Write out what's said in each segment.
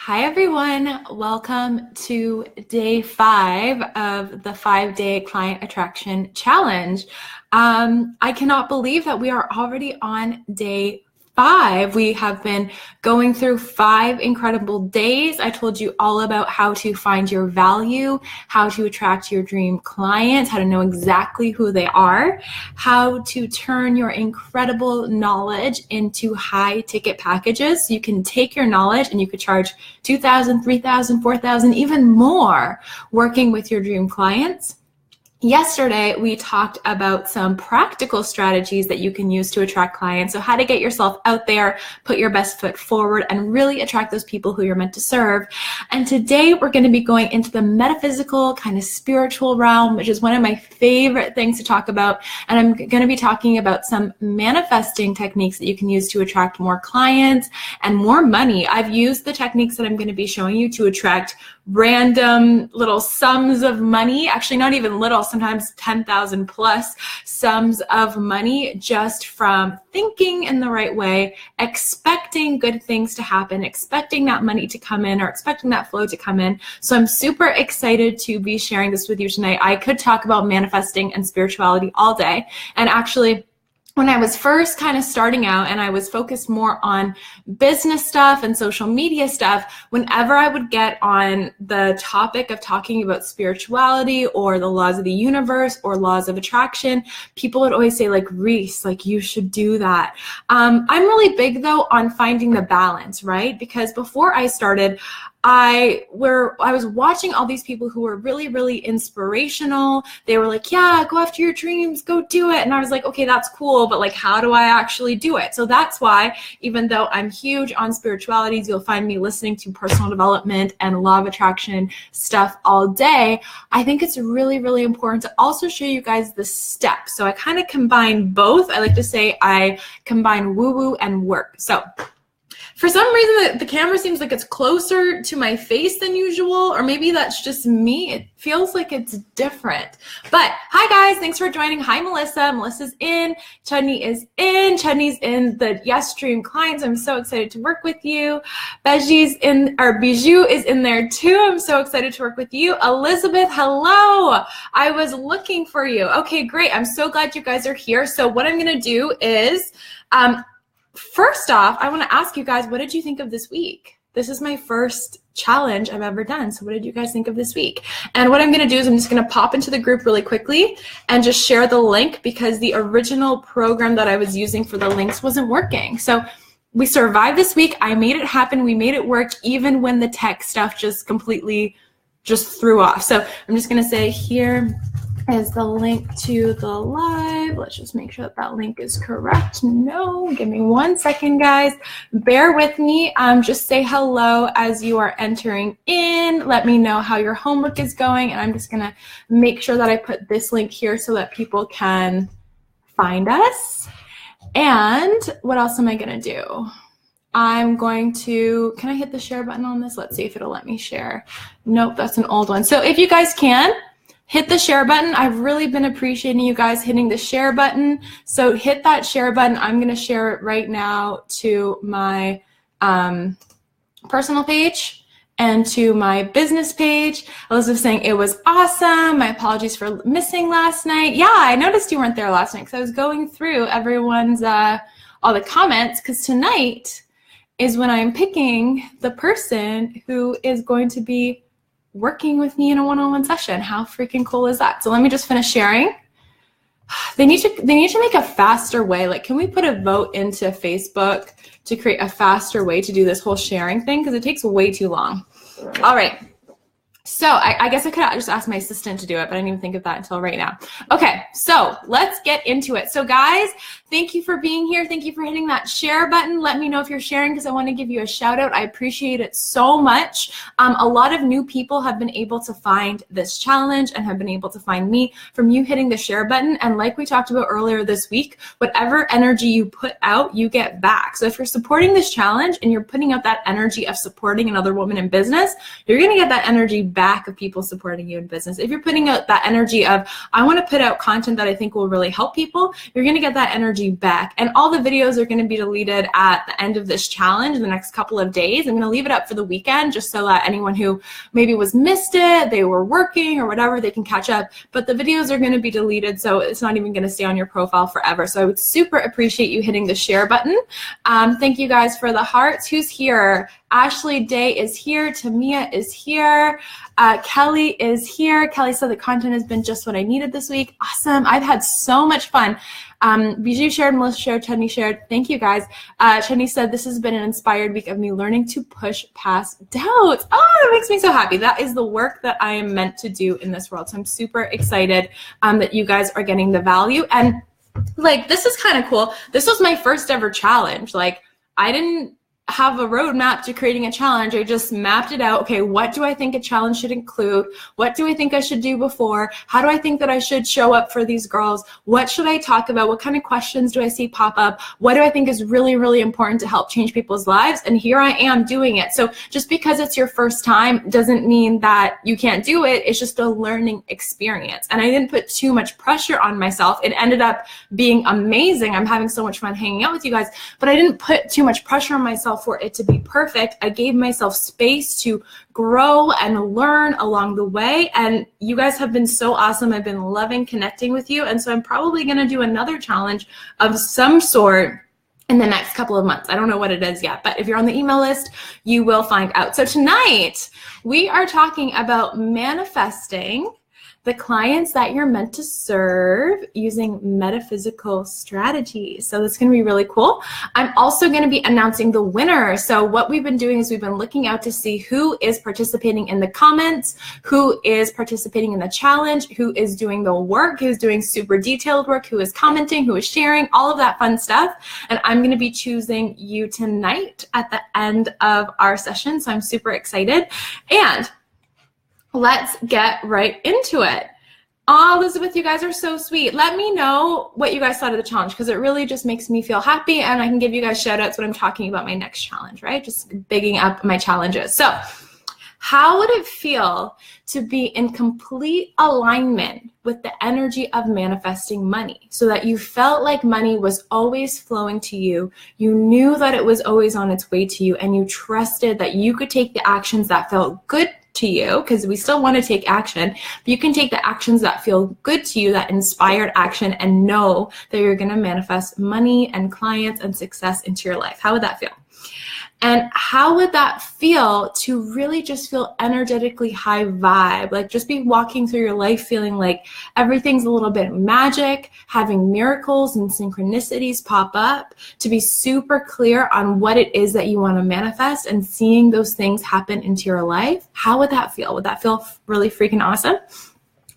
Hi, everyone. Welcome to day 5 of the 5-day client attraction challenge. I cannot believe that we are already on day 5. We have been going through 5 incredible days. I told you all about how to find your value, how to attract your dream clients, how to know exactly who they are, how to turn your incredible knowledge into high ticket packages. So you can take your knowledge and you could charge $2,000, $3,000, $4,000, even more working with your dream clients. Yesterday, we talked about some practical strategies that you can use to attract clients. So how to get yourself out there, put your best foot forward, and really attract those people who you're meant to serve. And today, we're going to be going into the metaphysical, kind of spiritual realm, which is one of my favorite things to talk about. And I'm going to be talking about some manifesting techniques that you can use to attract more clients and more money. I've used the techniques that I'm going to be showing you to attract random little sums of money, actually not even little, sometimes 10,000 plus sums of money just from thinking in the right way, expecting good things to happen, expecting that money to come in or expecting that flow to come in. So I'm super excited to be sharing this with you tonight. I could talk about manifesting and spirituality all day. And actually, when I was first kind of starting out and I was focused more on business stuff and social media stuff, whenever I would get on the topic of talking about spirituality or the laws of the universe or laws of attraction, people would always say like, Reese, like you should do that. I'm really big though on finding the balance, right? Because before I started, I was watching all these people who were really, really inspirational. They were like, yeah, go after your dreams, go do it. And I was like, okay, that's cool, but like, how do I actually do it? So that's why, even though I'm huge on spiritualities, you'll find me listening to personal development and law of attraction stuff all day. I think it's really, really important to also show you guys the steps. So I kind of combine both. I like to say I combine woo-woo and work. So for some reason, the camera seems like it's closer to my face than usual, or maybe that's just me. It feels like it's different. But hi, guys. Thanks for joining. Hi, Melissa. Melissa's in. Chudney is in. Chudney's in the Yes Dream Clients. I'm so excited to work with you. Bijou is in there too. I'm so excited to work with you. Elizabeth, hello. I was looking for you. Okay, great. I'm so glad you guys are here. So what I'm going to do is first off, I want to ask you guys, what did you think of this week? This is my first challenge I've ever done. So what did you guys think of this week? And what I'm going to do is I'm just going to pop into the group really quickly and just share the link because the original program that I was using for the links wasn't working. So we survived this week. I made it happen. We made it work even when the tech stuff just completely just threw off. So I'm just going to say here is the link to the live. Let's just make sure that that link is correct. No, give me 1 second, guys. Bear with me. Just say hello as you are entering in. Let me know how your homework is going. And I'm just going to make sure that I put this link here so that people can find us. And what else am I going to do? I'm going to, can I hit the share button on this? Let's see if it'll let me share. Nope, that's an old one. So if you guys can, hit the share button. I've really been appreciating you guys hitting the share button. So hit that share button. I'm going to share it right now to my personal page and to my business page. Elizabeth saying it was awesome. My apologies for missing last night. Yeah, I noticed you weren't there last night because I was going through everyone's, all the comments because tonight is when I'm picking the person who is going to be working with me in a one-on-one session. How freaking cool is that? So let me just finish sharing. They need to make a faster way. Like, can we put a vote into Facebook to create a faster way to do this whole sharing thing? Because it takes way too long. All right. So I guess I could just ask my assistant to do it, but I didn't even think of that until right now. Okay, so let's get into it. So guys, thank you for being here. Thank you for hitting that share button. Let me know if you're sharing because I want to give you a shout out. I appreciate it so much. A lot of new people have been able to find this challenge and have been able to find me from you hitting the share button. And like we talked about earlier this week, whatever energy you put out, you get back. So if you're supporting this challenge and you're putting out that energy of supporting another woman in business, you're going to get that energy back of people supporting you in business. If you're putting out that energy of, I want to put out content that I think will really help people, you're going to get that energy back. And all the videos are going to be deleted at the end of this challenge in the next couple of days. I'm going to leave it up for the weekend just so that anyone who maybe missed it, they were working or whatever, they can catch up. But the videos are going to be deleted, so it's not even going to stay on your profile forever. So I would super appreciate you hitting the share button. Thank you guys for the hearts. Who's here? Ashley Day is here. Tamia is here. Kelly is here. Kelly said the content has been just what I needed this week. Awesome. I've had so much fun. Bijou shared, Melissa shared, Chudney shared. Thank you guys. Chudney said, this has been an inspired week of me learning to push past doubts. Oh, that makes me so happy. That is the work that I am meant to do in this world. So I'm super excited that you guys are getting the value. And like, this is kind of cool. This was my first ever challenge. Like, I didn't have a roadmap to creating a challenge. I just mapped it out. Okay, what do I think a challenge should include? What do I think I should do before? How do I think that I should show up for these girls? What should I talk about? What kind of questions do I see pop up? What do I think is really, really important to help change people's lives? And here I am doing it. So just because it's your first time doesn't mean that you can't do it. It's just a learning experience. And I didn't put too much pressure on myself. It ended up being amazing. I'm having so much fun hanging out with you guys, but I didn't put too much pressure on myself for it to be perfect. I gave myself space to grow and learn along the way. And you guys have been so awesome. I've been loving connecting with you. And so I'm probably going to do another challenge of some sort in the next couple of months. I don't know what it is yet, but if you're on the email list, you will find out. So tonight we are talking about manifesting the clients that you're meant to serve using metaphysical strategies. So that's going to be really cool. I'm also going to be announcing the winner. So what we've been doing is we've been looking out to see who is participating in the comments, who is participating in the challenge, who is doing the work, who's doing super detailed work, who is commenting, who is sharing, all of that fun stuff. And I'm going to be choosing you tonight at the end of our session. So I'm super excited. And let's get right into it. Oh, Elizabeth, you guys are so sweet. Let me know what you guys thought of the challenge, because it really just makes me feel happy, and I can give you guys shout outs when I'm talking about my next challenge, right? Just bigging up my challenges. So how would it feel to be in complete alignment with the energy of manifesting money, so that you felt like money was always flowing to you, you knew that it was always on its way to you, and you trusted that you could take the actions that felt good to you, because we still want to take action, but you can take the actions that feel good to you, that inspired action, and know that you're going to manifest money and clients and success into your life. How would that feel? And how would that feel to really just feel energetically high vibe? Like, just be walking through your life feeling like everything's a little bit magic, having miracles and synchronicities pop up, to be super clear on what it is that you want to manifest and seeing those things happen into your life. How would that feel? Would that feel really freaking awesome?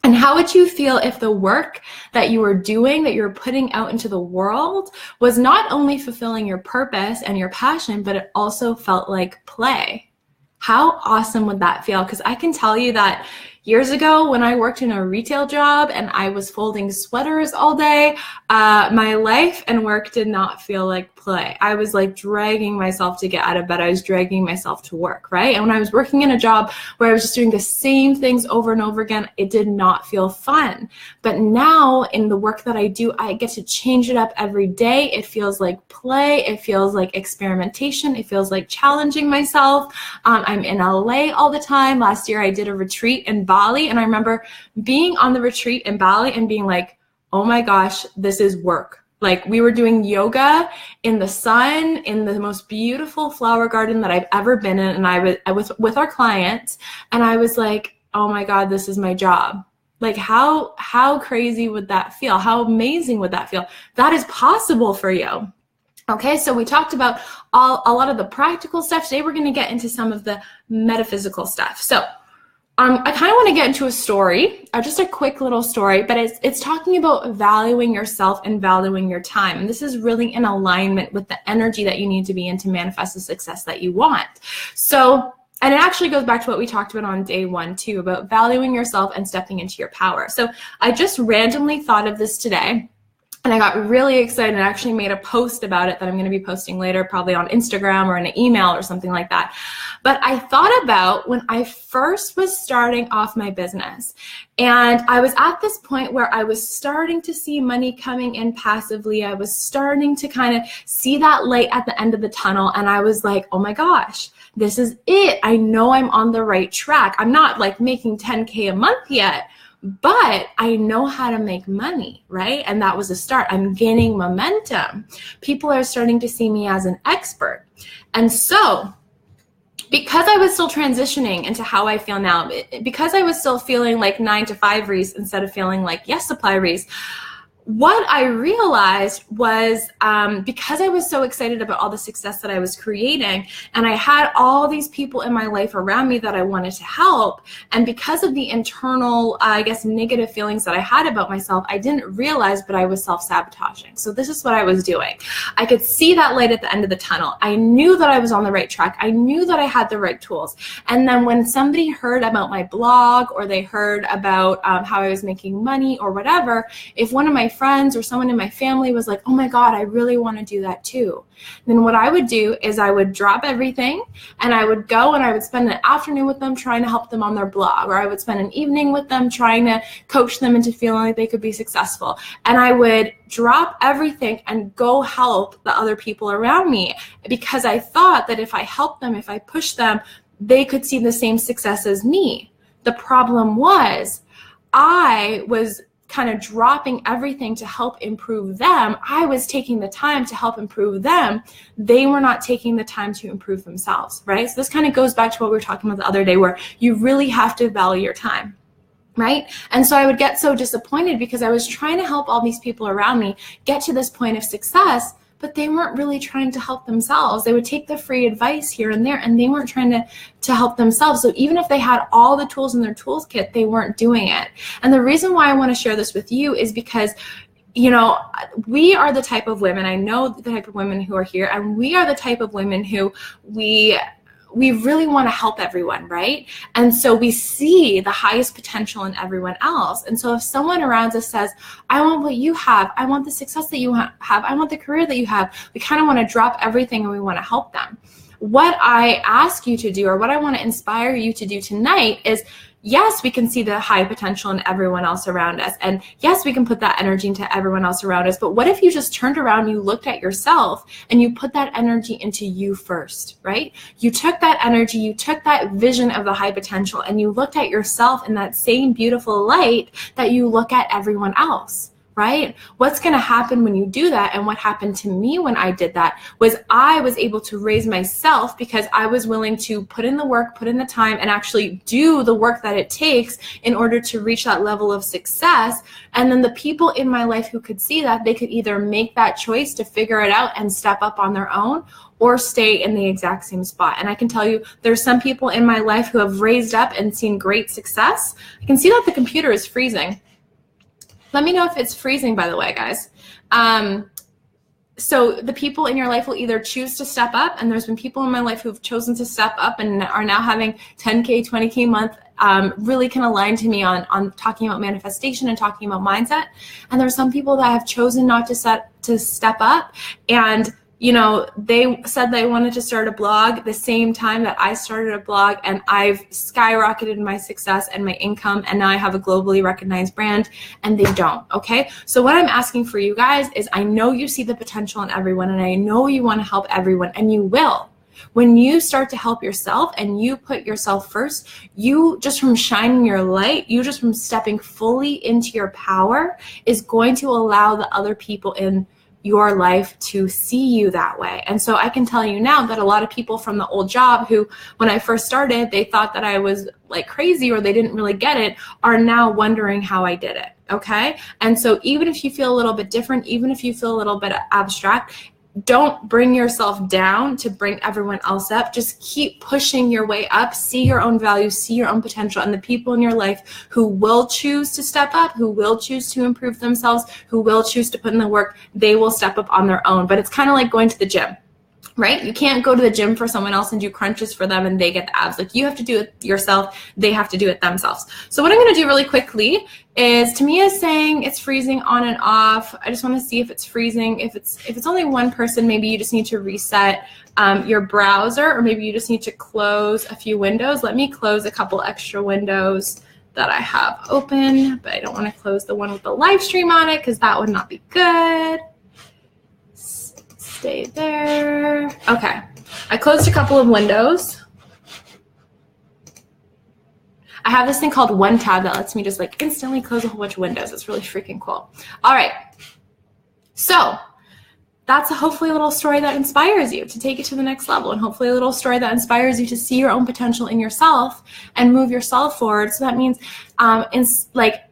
And how would you feel if the work that you were doing, that you're putting out into the world, was not only fulfilling your purpose and your passion, but it also felt like play? How awesome would that feel? Because I can tell you that years ago, when I worked in a retail job and I was folding sweaters all day, my life and work did not feel like play. I was like dragging myself to get out of bed. I was dragging myself to work, right? And when I was working in a job where I was just doing the same things over and over again, it did not feel fun. But now in the work that I do, I get to change it up every day. It feels like play. It feels like experimentation. It feels like challenging myself. I'm in LA all the time. Last year I did a retreat in Bali, and I remember being on the retreat in Bali and being like, oh my gosh, this is work. Like, we were doing yoga in the sun in the most beautiful flower garden that I've ever been in, and I was with our clients, and I was like, oh my God, this is my job. Like, how crazy would that feel? How amazing would that feel? That is possible for you. Okay, so we talked about a lot of the practical stuff. Today we're going to get into some of the metaphysical stuff. So I kind of want to get into a story, just a quick little story, but it's talking about valuing yourself and valuing your time. And this is really in alignment with the energy that you need to be in to manifest the success that you want. So, and it actually goes back to what we talked about on day 1 too, about valuing yourself and stepping into your power. So I just randomly thought of this today. And I got really excited and actually made a post about it that I'm going to be posting later, probably on Instagram or in an email or something like that. But I thought about when I first was starting off my business, and I was at this point where I was starting to see money coming in passively. I was starting to kind of see that light at the end of the tunnel. And I was like, oh my gosh, this is it. I know I'm on the right track. I'm not like making 10K a month yet, but I know how to make money, right? And that was a start. I'm gaining momentum. People are starting to see me as an expert. And so because I was still transitioning into how I feel now, because I was still feeling like 9 to 5 Reese instead of feeling like yes supply Reese, what I realized was because I was so excited about all the success that I was creating, and I had all these people in my life around me that I wanted to help, and because of the internal, I guess, negative feelings that I had about myself, I didn't realize, but I was self-sabotaging. So this is what I was doing. I could see that light at the end of the tunnel. I knew that I was on the right track. I knew that I had the right tools. And then when somebody heard about my blog, or they heard about how I was making money or whatever, if one of my friends or someone in my family was like, oh my God, I really want to do that too, then what I would do is I would drop everything and I would go and I would spend an afternoon with them trying to help them on their blog, or I would spend an evening with them trying to coach them into feeling like they could be successful. And I would drop everything and go help the other people around me, because I thought that if I helped them, if I pushed them, they could see the same success as me. The problem was I was kind of dropping everything to help improve them. I was taking the time to help improve them. They were not taking the time to improve themselves, right? So this kind of goes back to what we were talking about the other day, where you really have to value your time, right? And so I would get so disappointed because I was trying to help all these people around me get to this point of success, but they weren't really trying to help themselves. They would take the free advice here and there, and they weren't trying to help themselves. So even if they had all the tools in their toolkit, they weren't doing it. And the reason why I want to share this with you is because, you know, we are the type of women, I know the type of women who are here, and we are the type of women who we really want to help everyone, right? And so we see the highest potential in everyone else. And so if someone around us says, I want what you have, I want the success that you have, I want the career that you have, we kind of want to drop everything and we want to help them. What I ask you to do, or what I want to inspire you to do tonight, is yes, we can see the high potential in everyone else around us. And yes, we can put that energy into everyone else around us. But what if you just turned around, you looked at yourself, and you put that energy into you first, right? You took that energy, you took that vision of the high potential, and you looked at yourself in that same beautiful light that you look at everyone else. Right? What's going to happen when you do that, and what happened to me when I did that, was I was able to raise myself because I was willing to put in the work, put in the time, and actually do the work that it takes in order to reach that level of success. And then the people in my life who could see that, they could either make that choice to figure it out and step up on their own, or stay in the exact same spot. And I can tell you, there's some people in my life who have raised up and seen great success. I can see that the computer is freezing. Let me know if it's freezing, by the way, guys. So the people in your life will either choose to step up, and there's been people in my life who've chosen to step up and are now having 10K, 20K a month, really can align to me on talking about manifestation and talking about mindset. And there's some people that have chosen not to step up, and you know, they said they wanted to start a blog the same time that I started a blog, and I've skyrocketed my success and my income, and now I have a globally recognized brand, and they don't, okay? So what I'm asking for you guys is, I know you see the potential in everyone, and I know you want to help everyone, and you will. When you start to help yourself and you put yourself first, you just from shining your light, you just from stepping fully into your power is going to allow the other people in your life to see you that way. And so I can tell you now that a lot of people from the old job who, when I first started, they thought that I was like crazy or they didn't really get it, are now wondering how I did it, okay? And so even if you feel a little bit different, even if you feel a little bit abstract, don't bring yourself down to bring everyone else up. Just keep pushing your way up. See your own value, see your own potential, and the people in your life who will choose to step up, who will choose to improve themselves, who will choose to put in the work, they will step up on their own. But it's kind of like going to the gym. right? You can't go to the gym for someone else and do crunches for them and they get the abs. Like, you have to do it yourself. They have to do it themselves. So what I'm going to do really quickly is, Tamia is saying it's freezing on and off. I just want to see if it's freezing. If it's only one person, maybe you just need to reset your browser, or maybe you just need to close a few windows. Let me close a couple extra windows that I have open, but I don't want to close the one with the live stream on it because that would not be good. Stay there. Okay, I closed a couple of windows. I have this thing called One Tab that lets me just like instantly close a whole bunch of windows. It's really freaking cool. All right, so that's hopefully a little story that inspires you to take it to the next level, and hopefully a little story that inspires you to see your own potential in yourself and move yourself forward. So that means,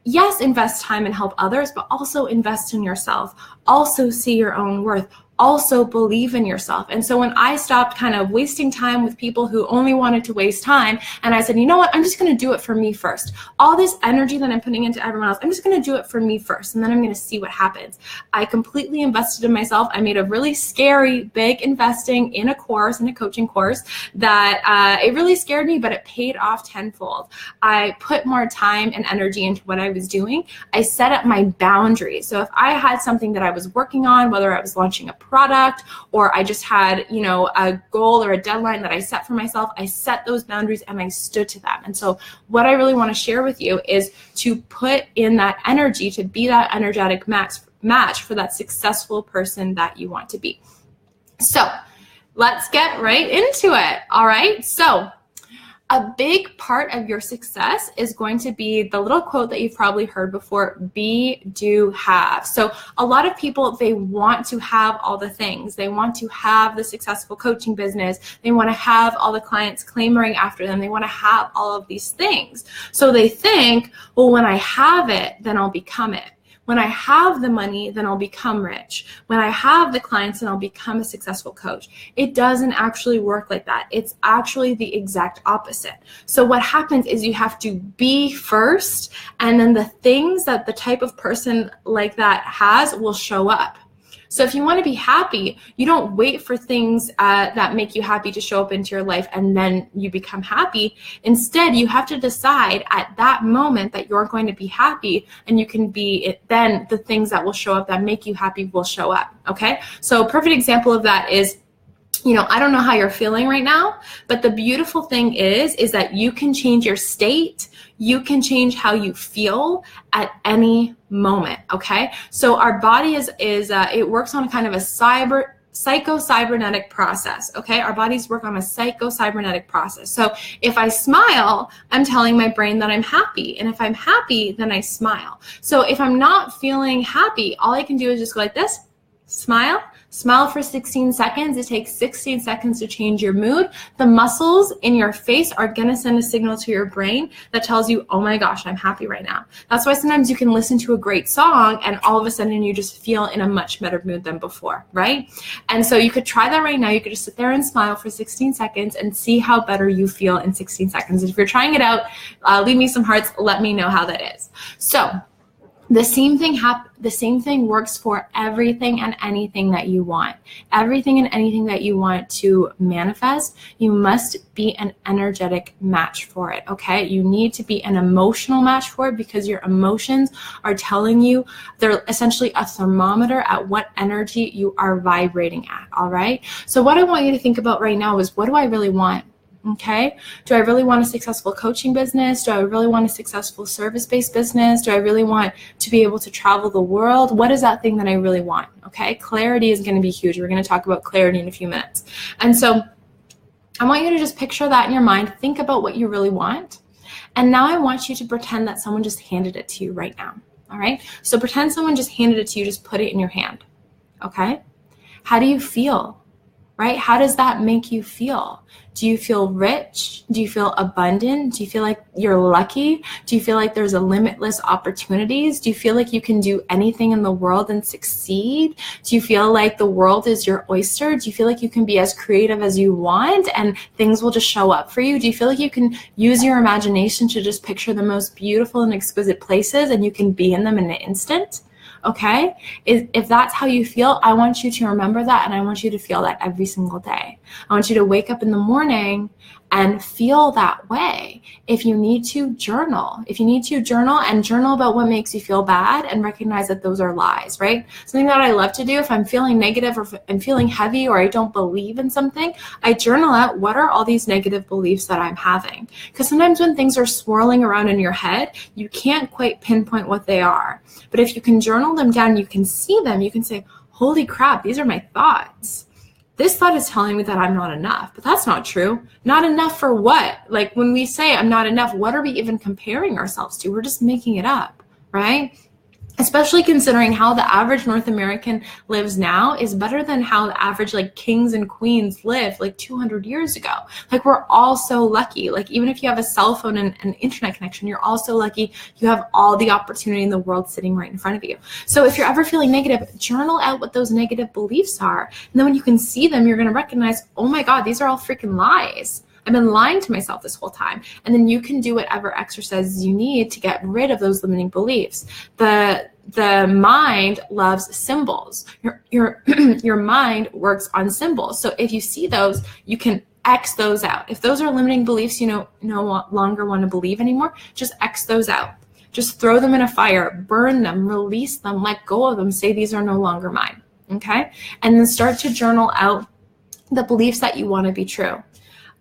yes, invest time and help others, but also invest in yourself. Also see your own worth. Also believe in yourself. And so when I stopped kind of wasting time with people who only wanted to waste time, and I said, you know what, I'm just going to do it for me first. All this energy that I'm putting into everyone else, I'm just going to do it for me first, and then I'm going to see what happens. I completely invested in myself. I made a really scary, big investing in a course, in a coaching course that it really scared me, but it paid off tenfold. I put more time and energy into what I was doing. I set up my boundaries. So if I had something that I was working on, whether I was launching a product or I just had, a goal or a deadline that I set for myself, I set those boundaries and I stood to them. And so what I really want to share with you is to put in that energy, to be that energetic match for that successful person that you want to be. So let's get right into it. All right. So a big part of your success is going to be the little quote that you've probably heard before: be, do, have. So a lot of people, they want to have all the things. They want to have the successful coaching business. They want to have all the clients clamoring after them. They want to have all of these things. So they think, well, when I have it, then I'll become it. When I have the money, then I'll become rich. When I have the clients, then I'll become a successful coach. It doesn't actually work like that. It's actually the exact opposite. So what happens is you have to be first, and then the things that the type of person like that has will show up. So if you want to be happy, you don't wait for things that make you happy to show up into your life and then you become happy. Instead, you have to decide at that moment that you're going to be happy, and you can be it. Then the things that will show up that make you happy will show up. Okay. So a perfect example of that is, I don't know how you're feeling right now, but the beautiful thing is that you can change your state. You can change how you feel at any moment, okay? So our body it works on kind of a psycho-cybernetic process, okay? Our bodies work on a psycho-cybernetic process. So if I smile, I'm telling my brain that I'm happy. And if I'm happy, then I smile. So if I'm not feeling happy, all I can do is just go like this, smile. Smile for 16 seconds. It takes 16 seconds to change your mood. The muscles in your face are going to send a signal to your brain that tells you, oh my gosh, I'm happy right now. That's why sometimes you can listen to a great song and all of a sudden you just feel in a much better mood than before, right? And so you could try that right now. You could just sit there and smile for 16 seconds and see how better you feel in 16 seconds. If you're trying it out, leave me some hearts. Let me know how that is. So the same thing works for everything and anything that you want. Everything and anything that you want to manifest, you must be an energetic match for it, okay? You need to be an emotional match for it, because your emotions are telling you, they're essentially a thermometer at what energy you are vibrating at, all right? So what I want you to think about right now is, what do I really want? Okay, do I really want a successful coaching business? Do I really want a successful service-based business? Do I really want to be able to travel the world? What is that thing that I really want? Okay, clarity is going to be huge. We're going to talk about clarity in a few minutes. And so I want you to just picture that in your mind. Think about what you really want. And now I want you to pretend that someone just handed it to you right now. All right, so pretend someone just handed it to you. Just put it in your hand. Okay, how do you feel? Right? How does that make you feel? Do you feel rich? Do you feel abundant? Do you feel like you're lucky? Do you feel like there's a limitless opportunities? Do you feel like you can do anything in the world and succeed? Do you feel like the world is your oyster? Do you feel like you can be as creative as you want and things will just show up for you? Do you feel like you can use your imagination to just picture the most beautiful and exquisite places and you can be in them in an instant? Okay? If that's how you feel, I want you to remember that, and I want you to feel that every single day. I want you to wake up in the morning and feel that way. If you need to, journal. If you need to, journal about what makes you feel bad, and recognize that those are lies, right? Something that I love to do if I'm feeling negative, or if I'm feeling heavy, or I don't believe in something, I journal out what are all these negative beliefs that I'm having. Because sometimes when things are swirling around in your head, you can't quite pinpoint what they are. But if you can journal them down, you can see them, you can say, holy crap, these are my thoughts. This thought is telling me that I'm not enough, but that's not true. Not enough for what? Like when we say I'm not enough, what are we even comparing ourselves to? We're just making it up, right? Especially considering how the average North American lives now is better than how the average like kings and queens lived like 200 years ago. Like we're all so lucky. Like even if you have a cell phone and an internet connection, you're also lucky you have all the opportunity in the world sitting right in front of you. So if you're ever feeling negative, journal out what those negative beliefs are. And then when you can see them, you're going to recognize, oh my God, these are all freaking lies. I've been lying to myself this whole time. And then you can do whatever exercises you need to get rid of those limiting beliefs. The mind loves symbols. Your mind works on symbols. So if you see those, you can X those out. If those are limiting beliefs you no longer want to believe anymore, just X those out. Just throw them in a fire, burn them, release them, let go of them, say these are no longer mine. Okay? And then start to journal out the beliefs that you want to be true.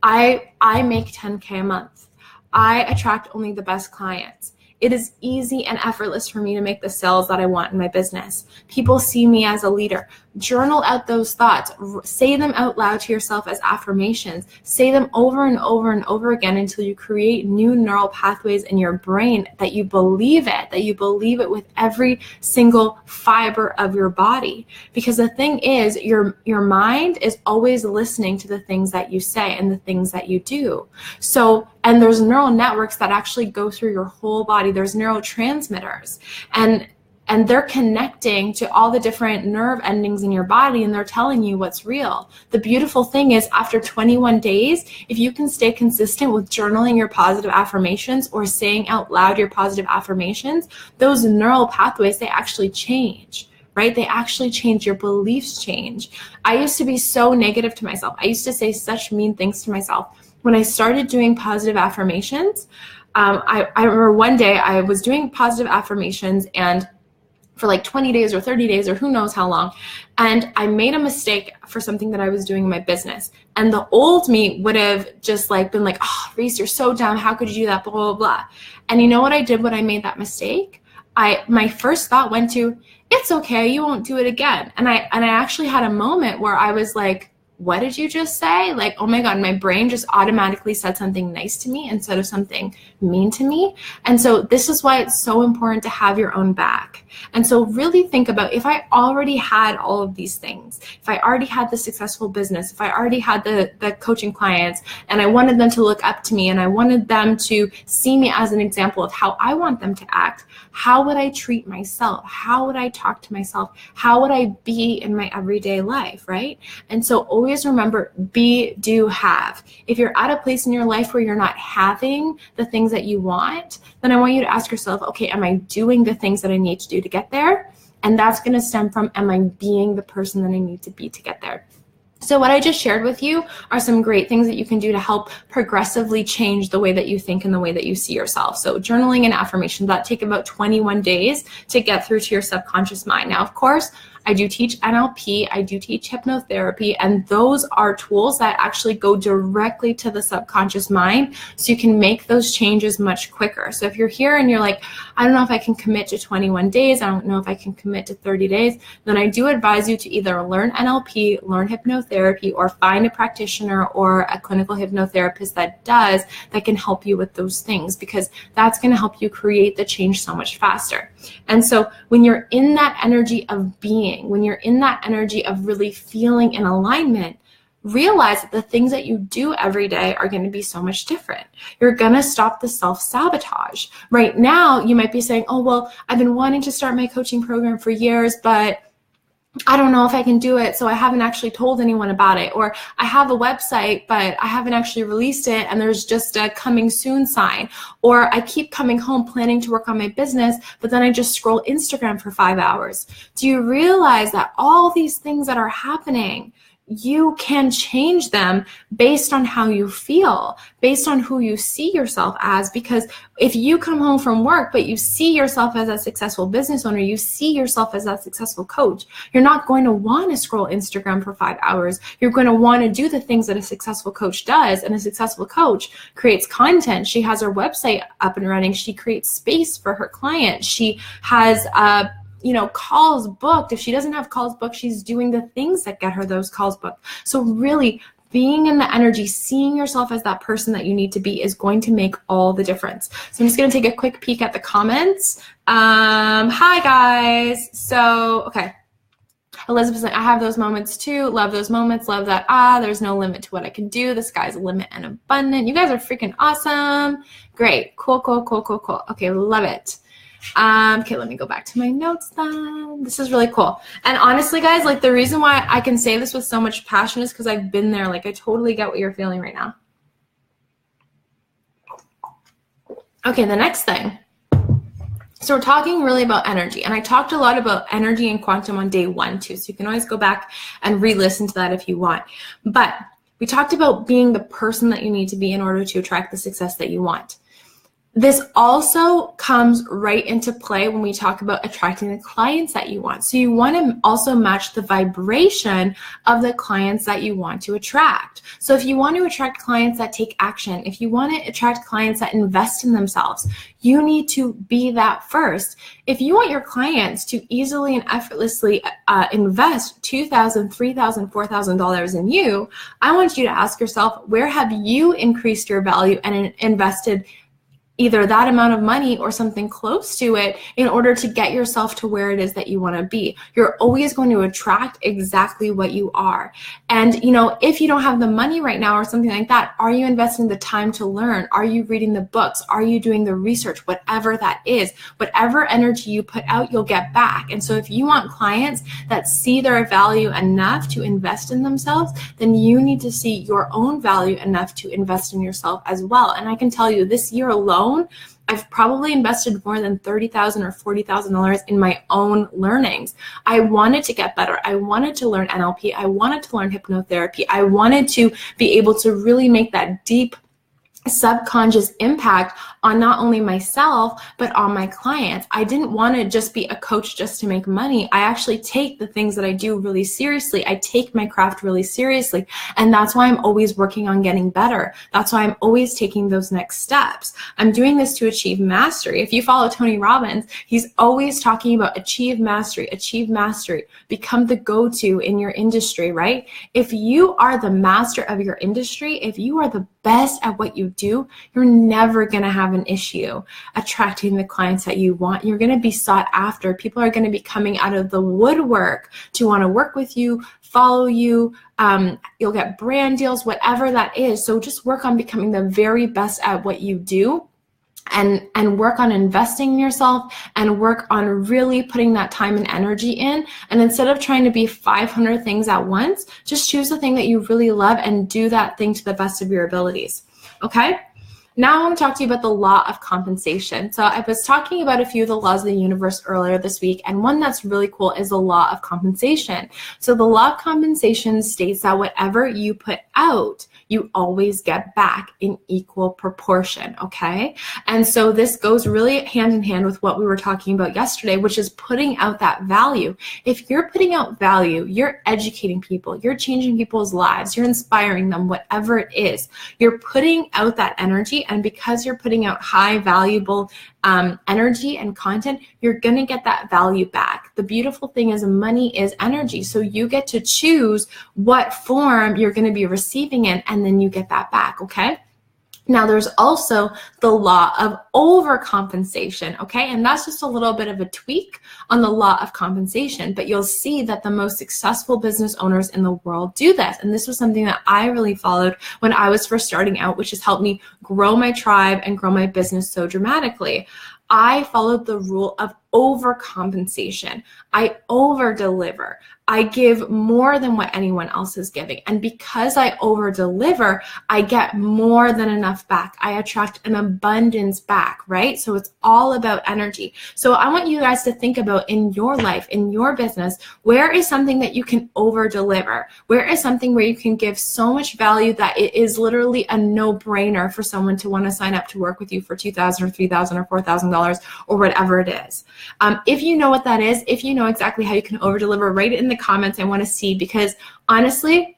I make 10K a month. I attract only the best clients. It is easy and effortless for me to make the sales that I want in my business. People see me as a leader. Journal out those thoughts. Say them out loud to yourself as affirmations. Say them over and over and over again until you create new neural pathways in your brain that you believe it with every single fiber of your body. Because the thing is, your mind is always listening to the things that you say and the things that you do. So, and there's neural networks that actually go through your whole body. There's neurotransmitters, and they're connecting to all the different nerve endings in your body, and they're telling you what's real. The beautiful thing is, after 21 days, if you can stay consistent with journaling your positive affirmations or saying out loud your positive affirmations, those neural pathways, they actually change. Right? They actually change. Your beliefs change. I used to be so negative to myself. I used to say such mean things to myself. When I started doing positive affirmations, I remember one day I was doing positive affirmations, and for like 20 days or 30 days or who knows how long, and I made a mistake for something that I was doing in my business. And the old me would have just like been like, oh, Reese, you're so dumb. How could you do that? Blah, blah, blah. And you know what I did when I made that mistake? My first thought went to, it's okay, you won't do it again. And I actually had a moment where I was like, what did you just say? Like, oh my God, my brain just automatically said something nice to me instead of something mean to me. And so this is why it's so important to have your own back. And so really think about, if I already had all of these things, if I already had the successful business, if I already had the coaching clients, and I wanted them to look up to me, and I wanted them to see me as an example of how I want them to act, how would I treat myself? How would I talk to myself? How would I be in my everyday life, right? And so always remember, be, do, have. If you're at a place in your life where you're not having the things that you want, then I want you to ask yourself, okay, am I doing the things that I need to do to get there? And that's going to stem from, am I being the person that I need to be to get there? So what I just shared with you are some great things that you can do to help progressively change the way that you think and the way that you see yourself. So journaling and affirmations, that take about 21 days to get through to your subconscious mind. Now, of course, I do teach NLP, I do teach hypnotherapy, and those are tools that actually go directly to the subconscious mind, so you can make those changes much quicker. So if you're here and you're like, I don't know if I can commit to 21 days, I don't know if I can commit to 30 days, then I do advise you to either learn NLP, learn hypnotherapy, or find a practitioner or a clinical hypnotherapist that can help you with those things, because that's going to help you create the change so much faster. And so when you're in that energy of being, when you're in that energy of really feeling in alignment, realize that the things that you do every day are going to be so much different. You're going to stop the self-sabotage. Right now, you might be saying, oh, well, I've been wanting to start my coaching program for years, but I don't know if I can do it, so I haven't actually told anyone about it. Or I have a website, but I haven't actually released it, and there's just a coming soon sign. Or I keep coming home planning to work on my business, but then I just scroll Instagram for 5 hours. Do you realize that all these things that are happening, you can change them based on how you feel, based on who you see yourself as? Because if you come home from work, but you see yourself as a successful business owner, you see yourself as a successful coach, you're not going to want to scroll Instagram for 5 hours. You're going to want to do the things that a successful coach does. And a successful coach creates content. She has her website up and running. She creates space for her clients. She has calls booked. If she doesn't have calls booked, she's doing the things that get her those calls booked. So really being in the energy, seeing yourself as that person that you need to be is going to make all the difference. So I'm just going to take a quick peek at the comments. Hi guys. So, okay. Elizabeth said, I have those moments too. Love those moments. Love that. There's no limit to what I can do. The sky's a limit and abundant. You guys are freaking awesome. Great. Cool. Okay. Love it. Okay, let me go back to my notes then. This is really cool. And honestly, guys, like the reason why I can say this with so much passion is because I've been there. Like I totally get what you're feeling right now. Okay, the next thing. So we're talking really about energy, and I talked a lot about energy and quantum on day 1 too. So you can always go back and re-listen to that if you want. But we talked about being the person that you need to be in order to attract the success that you want. This also comes right into play when we talk about attracting the clients that you want. So you want to also match the vibration of the clients that you want to attract. So if you want to attract clients that take action, if you want to attract clients that invest in themselves, you need to be that first. If you want your clients to easily and effortlessly invest $2,000, $3,000, $4,000 in you, I want you to ask yourself, where have you increased your value and invested either that amount of money or something close to it in order to get yourself to where it is that you want to be? You're always going to attract exactly what you are. And, if you don't have the money right now or something like that, are you investing the time to learn? Are you reading the books? Are you doing the research? Whatever that is, whatever energy you put out, you'll get back. And so if you want clients that see their value enough to invest in themselves, then you need to see your own value enough to invest in yourself as well. And I can tell you this year alone, I've probably invested more than $30,000 or $40,000 in my own learnings. I wanted to get better. I wanted to learn NLP. I wanted to learn hypnotherapy. I wanted to be able to really make that deep subconscious impact on not only myself, but on my clients. I didn't want to just be a coach just to make money. I actually take the things that I do really seriously. I take my craft really seriously. And that's why I'm always working on getting better. That's why I'm always taking those next steps. I'm doing this to achieve mastery. If you follow Tony Robbins, he's always talking about achieve mastery, become the go-to in your industry, right? If you are the master of your industry, if you are the best at what you do, you're never going to have an issue attracting the clients that you want. You're going to be sought after. People are going to be coming out of the woodwork to want to work with you, follow you. You'll get brand deals, whatever that is. So just work on becoming the very best at what you do. And work on investing in yourself and work on really putting that time and energy in. And instead of trying to be 500 things at once, just choose the thing that you really love and do that thing to the best of your abilities. Okay? Now I want to talk to you about the law of compensation. So I was talking about a few of the laws of the universe earlier this week, and one that's really cool is the law of compensation. So the law of compensation states that whatever you put out, you always get back in equal proportion, okay? And so this goes really hand in hand with what we were talking about yesterday, which is putting out that value. If you're putting out value, you're educating people, you're changing people's lives, you're inspiring them, whatever it is, you're putting out that energy. And because you're putting out high valuable energy and content, you're going to get that value back. The beautiful thing is money is energy. So you get to choose what form you're going to be receiving in, and then you get that back, okay? Now, there's also the law of overcompensation, okay? And that's just a little bit of a tweak on the law of compensation, but you'll see that the most successful business owners in the world do this. And this was something that I really followed when I was first starting out, which has helped me grow my tribe and grow my business so dramatically. I followed the rule of overcompensation. I over-deliver. I give more than what anyone else is giving. And because I over-deliver, I get more than enough back. I attract an abundance back, right? So it's all about energy. So I want you guys to think about in your life, in your business, where is something that you can over-deliver? Where is something where you can give so much value that it is literally a no-brainer for someone to want to sign up to work with you for $2,000 or $3,000 or $4,000 or whatever it is. If you know what that is, if you know exactly how you can over-deliver, write it in the comments. I want to see, because honestly,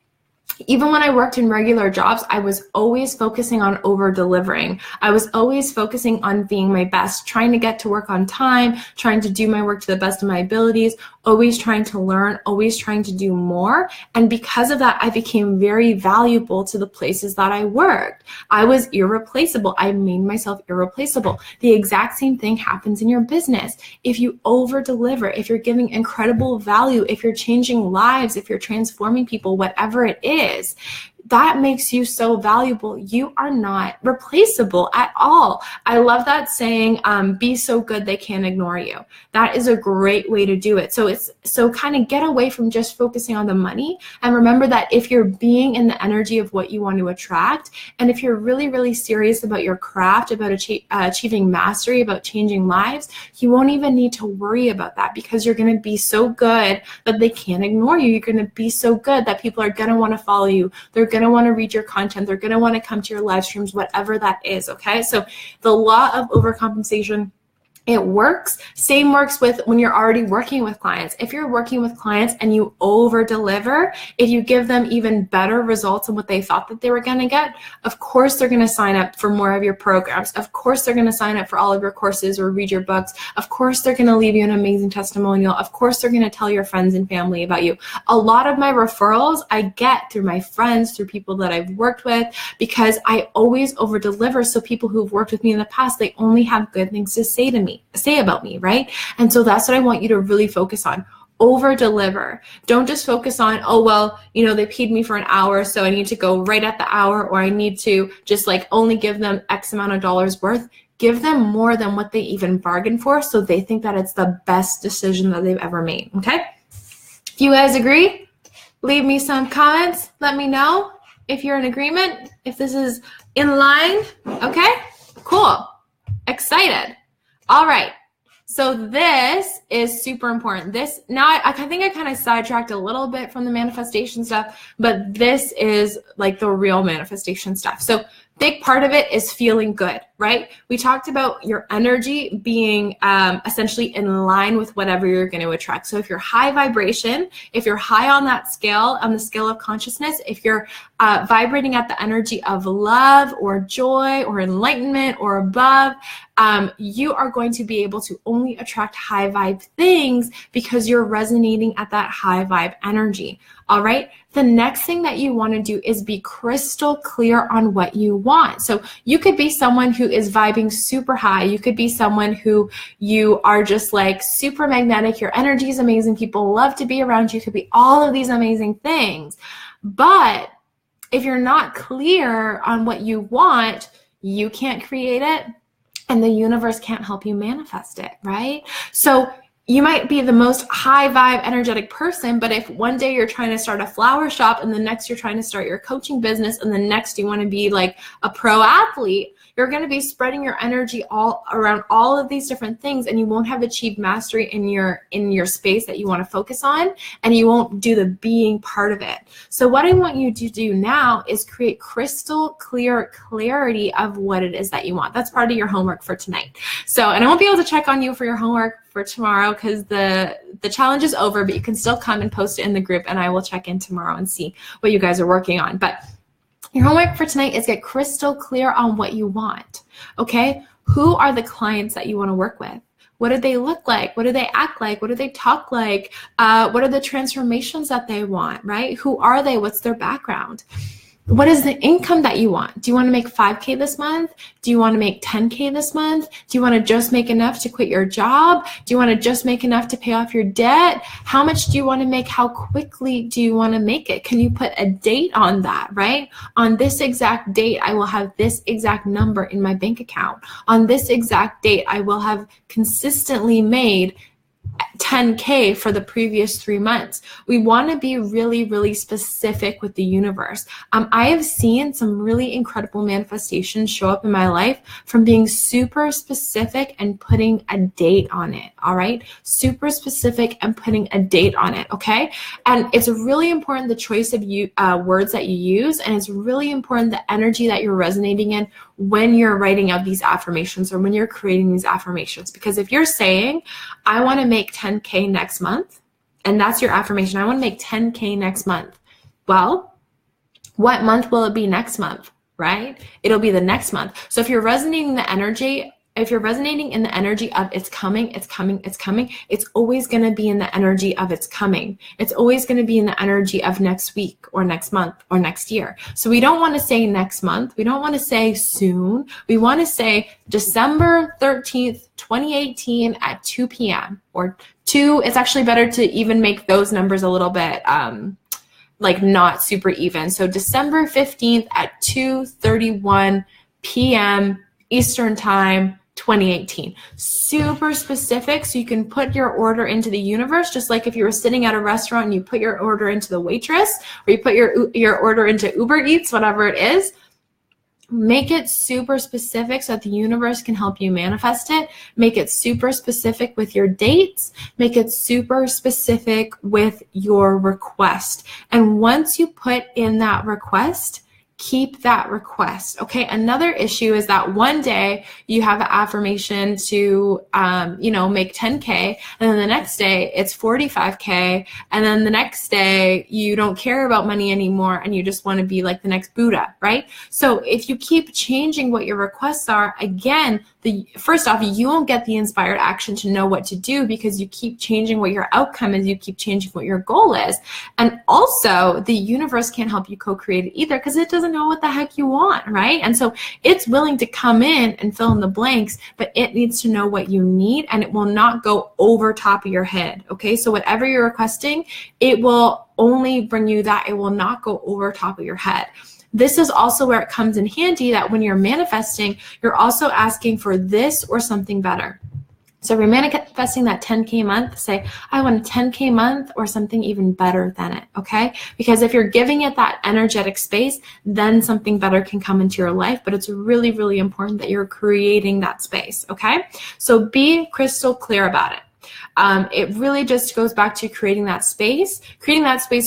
even when I worked in regular jobs, I was always focusing on over-delivering. I was always focusing on being my best, trying to get to work on time, trying to do my work to the best of my abilities, always trying to learn, always trying to do more. And because of that, I became very valuable to the places that I worked. I was irreplaceable. I made myself irreplaceable. The exact same thing happens in your business. If you over-deliver, if you're giving incredible value, if you're changing lives, if you're transforming people, whatever it is, that makes you so valuable. You are not replaceable at all. I love that saying, be so good they can't ignore you. That is a great way to do it. So kind of get away from just focusing on the money, and remember that if you're being in the energy of what you want to attract, and if you're really, really serious about your craft, about achieving mastery, about changing lives, you won't even need to worry about that, because you're going to be so good that they can't ignore you. You're going to be so good that people are going to want to follow you. They're going to want to read your content. They're going to want to come to your live streams, whatever that is, okay? So the law of overcompensation, it works. Same works with when you're already working with clients. If you're working with clients and you over deliver, if you give them even better results than what they thought that they were going to get, of course they're going to sign up for more of your programs. Of course they're going to sign up for all of your courses or read your books. Of course they're going to leave you an amazing testimonial. Of course they're going to tell your friends and family about you. A lot of my referrals I get through my friends, through people that I've worked with, because I always over deliver. So people who've worked with me in the past, they only have good things to say about me, right? And so that's what I want you to really focus on. Over deliver. Don't just focus on, oh, well, they paid me for an hour, so I need to go right at the hour, or I need to just only give them X amount of dollars worth. Give them more than what they even bargained for, so they think that it's the best decision that they've ever made, okay? If you guys agree, leave me some comments. Let me know if you're in agreement, if this is in line, okay? Cool. Excited. All right, so this is super important. I think I kind of sidetracked a little bit from the manifestation stuff, but this is the real manifestation stuff. So big part of it is feeling good, right? We talked about your energy being essentially in line with whatever you're going to attract. So if you're high vibration, if you're high on that scale, on the scale of consciousness, if you're vibrating at the energy of love or joy or enlightenment or above, you are going to be able to only attract high vibe things because you're resonating at that high vibe energy. All right. The next thing that you want to do is be crystal clear on what you want. So you could be someone who is vibing super high. You could be someone who you are just super magnetic. Your energy is amazing. People love to be around you. You could be all of these amazing things. But if you're not clear on what you want, you can't create it, and the universe can't help you manifest it, right? So you might be the most high vibe, energetic person, but if one day you're trying to start a flower shop, and the next you're trying to start your coaching business, and the next you want to be a pro athlete, you're going to be spreading your energy all around all of these different things, and you won't have achieved mastery in your space that you want to focus on, and you won't do the being part of it. So what I want you to do now is create crystal clear clarity of what it is that you want. That's part of your homework for tonight. So, and I won't be able to check on you for your homework for tomorrow because the challenge is over, but you can still come and post it in the group, and I will check in tomorrow and see what you guys are working on. But your homework for tonight is get crystal clear on what you want, okay? Who are the clients that you want to work with? What do they look like? What do they act like? What do they talk like? What are the transformations that they want, right? Who are they? What's their background? What is the income that you want? Do you want to make 5K this month? Do you want to make 10K this month? Do you want to just make enough to quit your job? Do you want to just make enough to pay off your debt? How much do you want to make? How quickly do you want to make it? Can you put a date on that, right? On this exact date, I will have this exact number in my bank account. On this exact date, I will have consistently made 10K for the previous 3 months. We want to be really, really specific with the universe. I have seen some really incredible manifestations show up in my life from being super specific and putting a date on it. All right. Super specific and putting a date on it. Okay. And it's really important the choice of words that you use. And it's really important the energy that you're resonating in when you're writing out these affirmations or when you're creating these affirmations. Because if you're saying, I want to make 10K next month, and that's your affirmation, I want to make 10K next month. Well, what month will it be next month, right? It'll be the next month. So if you're resonating the energy, if you're resonating in the energy of it's coming, it's coming, it's coming, it's always going to be in the energy of it's coming. It's always going to be in the energy of next week or next month or next year. So we don't want to say next month. We don't want to say soon. We want to say December 13th, 2018 at 2 p.m. or 2. It's actually better to even make those numbers a little bit like not super even. So December 15th at 2:31 p.m. Eastern Time, 2018. Super specific, so you can put your order into the universe, just like if you were sitting at a restaurant and you put your order into the waitress, or you put your order into Uber Eats, whatever it is. Make it super specific so that the universe can help you manifest it. Make it super specific with your dates. Make it super specific with your request. And once you put in that request, keep that request. Okay. Another issue is that one day you have an affirmation to, make 10K, and then the next day it's 45K. And then the next day you don't care about money anymore and you just want to be like the next Buddha, right? So if you keep changing what your requests are, again, first off, you won't get the inspired action to know what to do because you keep changing what your outcome is. You keep changing what your goal is. And also the universe can't help you co-create it either because it doesn't know what the heck you want, right? And so it's willing to come in and fill in the blanks, but it needs to know what you need and it will not go over top of your head. Okay. So whatever you're requesting, it will only bring you that. It will not go over top of your head. This is also where it comes in handy that when you're manifesting, you're also asking for this or something better. So if you're manifesting that 10K month, say, I want a 10K month or something even better than it, okay? Because if you're giving it that energetic space, then something better can come into your life, but it's really, really important that you're creating that space, okay? So be crystal clear about it. It really just goes back to creating that space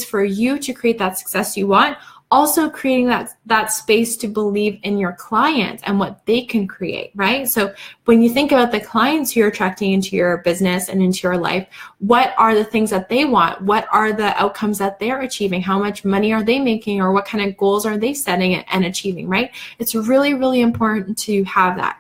for you to create that success you want. Also creating that space to believe in your client and what they can create, right? So when you think about the clients you're attracting into your business and into your life, what are the things that they want? What are the outcomes that they're achieving? How much money are they making? Or what kind of goals are they setting and achieving, right? It's really, really important to have that.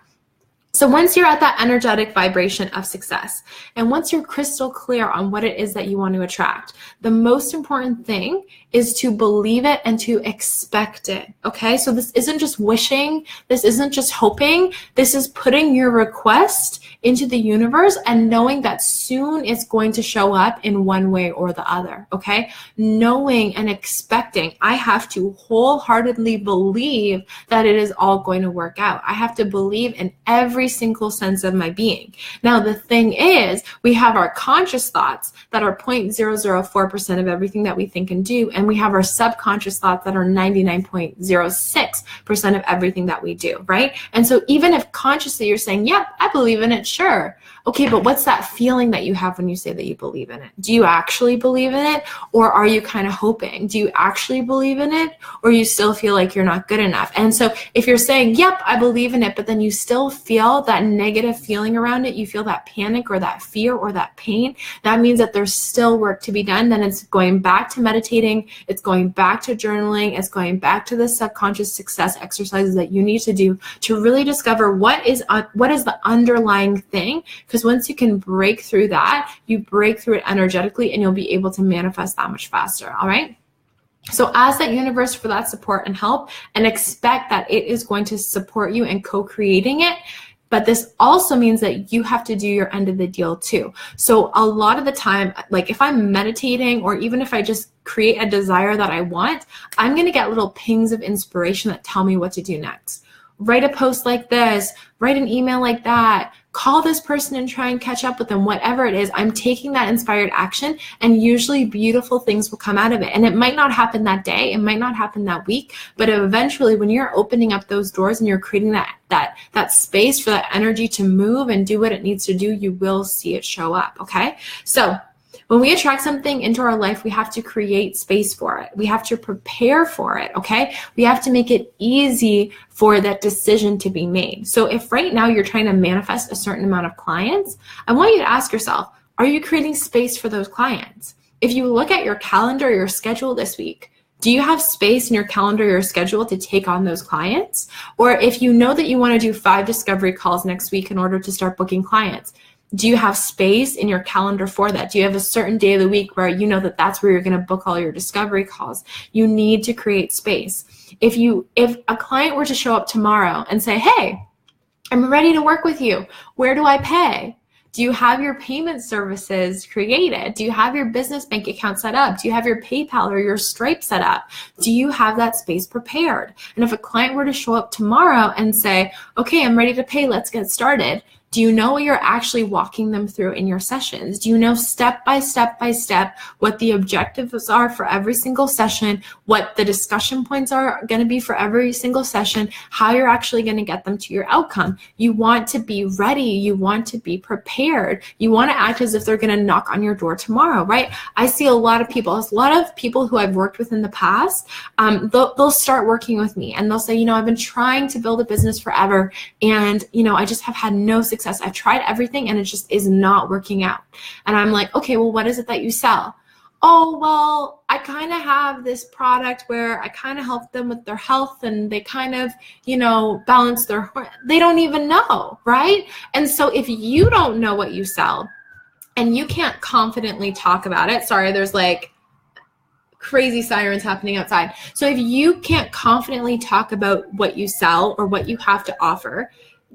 So once you're at that energetic vibration of success, and once you're crystal clear on what it is that you want to attract, the most important thing is to believe it and to expect it, okay? So this isn't just wishing, this isn't just hoping, this is putting your request into the universe and knowing that soon it's going to show up in one way or the other, okay? Knowing and expecting, I have to wholeheartedly believe that it is all going to work out. I have to believe in every single sense of my being. Now, the thing is, we have our conscious thoughts that are 0.004% of everything that we think and do, and we have our subconscious thoughts that are 99.06% of everything that we do, right? And so even if consciously you're saying, yep, I believe in it, sure. Okay, but what's that feeling that you have when you say that you believe in it? Do you actually believe in it, or are you kind of hoping? Do you actually believe in it, or you still feel like you're not good enough? And so if you're saying, yep, I believe in it, but then you still feel that negative feeling around it, you feel that panic or that fear or that pain, that means that there's still work to be done. Then it's going back to meditating, it's going back to journaling, it's going back to the subconscious success exercises that you need to do to really discover what is the underlying thing. Because once you can break through that, you break through it energetically and you'll be able to manifest that much faster. All right. So ask that universe for that support and help, and expect that it is going to support you in co-creating it. But this also means that you have to do your end of the deal too. So a lot of the time, like if I'm meditating, or even if I just create a desire that I want, I'm going to get little pings of inspiration that tell me what to do next. Write a post like this, write an email like that, call this person and try and catch up with them, whatever it is. I'm taking that inspired action, and usually beautiful things will come out of it. And it might not happen that day, it might not happen that week, but eventually when you're opening up those doors and you're creating that space for that energy to move and do what it needs to do, you will see it show up, okay? So when we attract something into our life, we have to create space for it. We have to prepare for it, okay? We have to make it easy for that decision to be made. So if right now you're trying to manifest a certain amount of clients, I want you to ask yourself, are you creating space for those clients? If you look at your calendar, your schedule this week, do you have space in your calendar, your schedule to take on those clients? Or if you know that you want to do 5 discovery calls next week in order to start booking clients, do you have space in your calendar for that? Do you have a certain day of the week where you know that that's where you're going to book all your discovery calls? You need to create space. If a client were to show up tomorrow and say, hey, I'm ready to work with you, where do I pay? Do you have your payment services created? Do you have your business bank account set up? Do you have your PayPal or your Stripe set up? Do you have that space prepared? And if a client were to show up tomorrow and say, okay, I'm ready to pay, let's get started, do you know what you're actually walking them through in your sessions? Do you know step by step what the objectives are for every single session, what the discussion points are going to be for every single session, how you're actually going to get them to your outcome? You want to be ready. You want to be prepared. You want to act as if they're going to knock on your door tomorrow, right? I see a lot of people who I've worked with in the past, they'll start working with me and they'll say, I've been trying to build a business forever, and, I just have had no success. I've tried everything and it just is not working out. And I'm like, okay, well, what is it that you sell? Oh, well, I kind of have this product where I kind of help them with their health, and they kind of, balance they don't even know, right? And so if you don't know what you sell and you can't confidently talk about it, sorry, there's like crazy sirens happening outside. So if you can't confidently talk about what you sell or what you have to offer,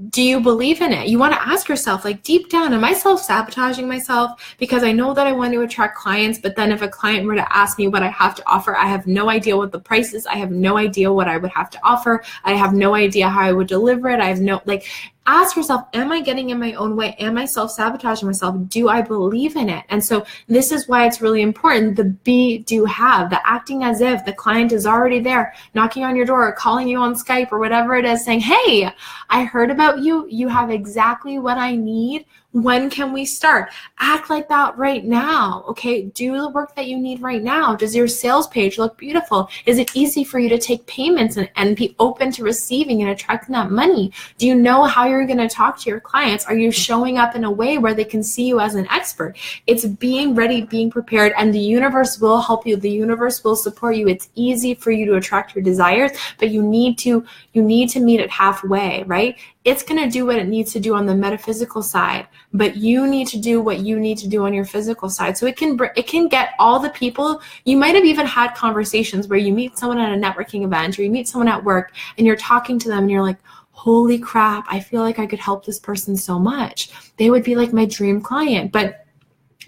do you believe in it? You want to ask yourself, like, deep down, am I self-sabotaging myself because I know that I want to attract clients, but then if a client were to ask me what I have to offer, I have no idea what the price is. I have no idea what I would have to offer. I have no idea how I would deliver it. I have no, ask yourself, am I getting in my own way? Am I self-sabotaging myself? Do I believe in it? And so this is why it's really important, the be, do, have, the acting as if the client is already there, knocking on your door, or calling you on Skype or whatever it is, saying, hey, I heard about you. You have exactly what I need. When can we start? Act like that right now, okay? Do the work that you need right now. Does your sales page look beautiful? Is it easy for you to take payments and be open to receiving and attracting that money? Do you know how you're going to talk to your clients? Are you showing up in a way where they can see you as an expert? It's being ready, being prepared, and the universe will help you. The universe will support you. It's easy for you to attract your desires, but you need to meet it halfway, right? It's going to do what it needs to do on the metaphysical side, but you need to do what you need to do on your physical side. So it can get all the people. You might have even had conversations where you meet someone at a networking event or you meet someone at work and you're talking to them and you're like, holy crap, I feel like I could help this person so much. They would be like my dream client, but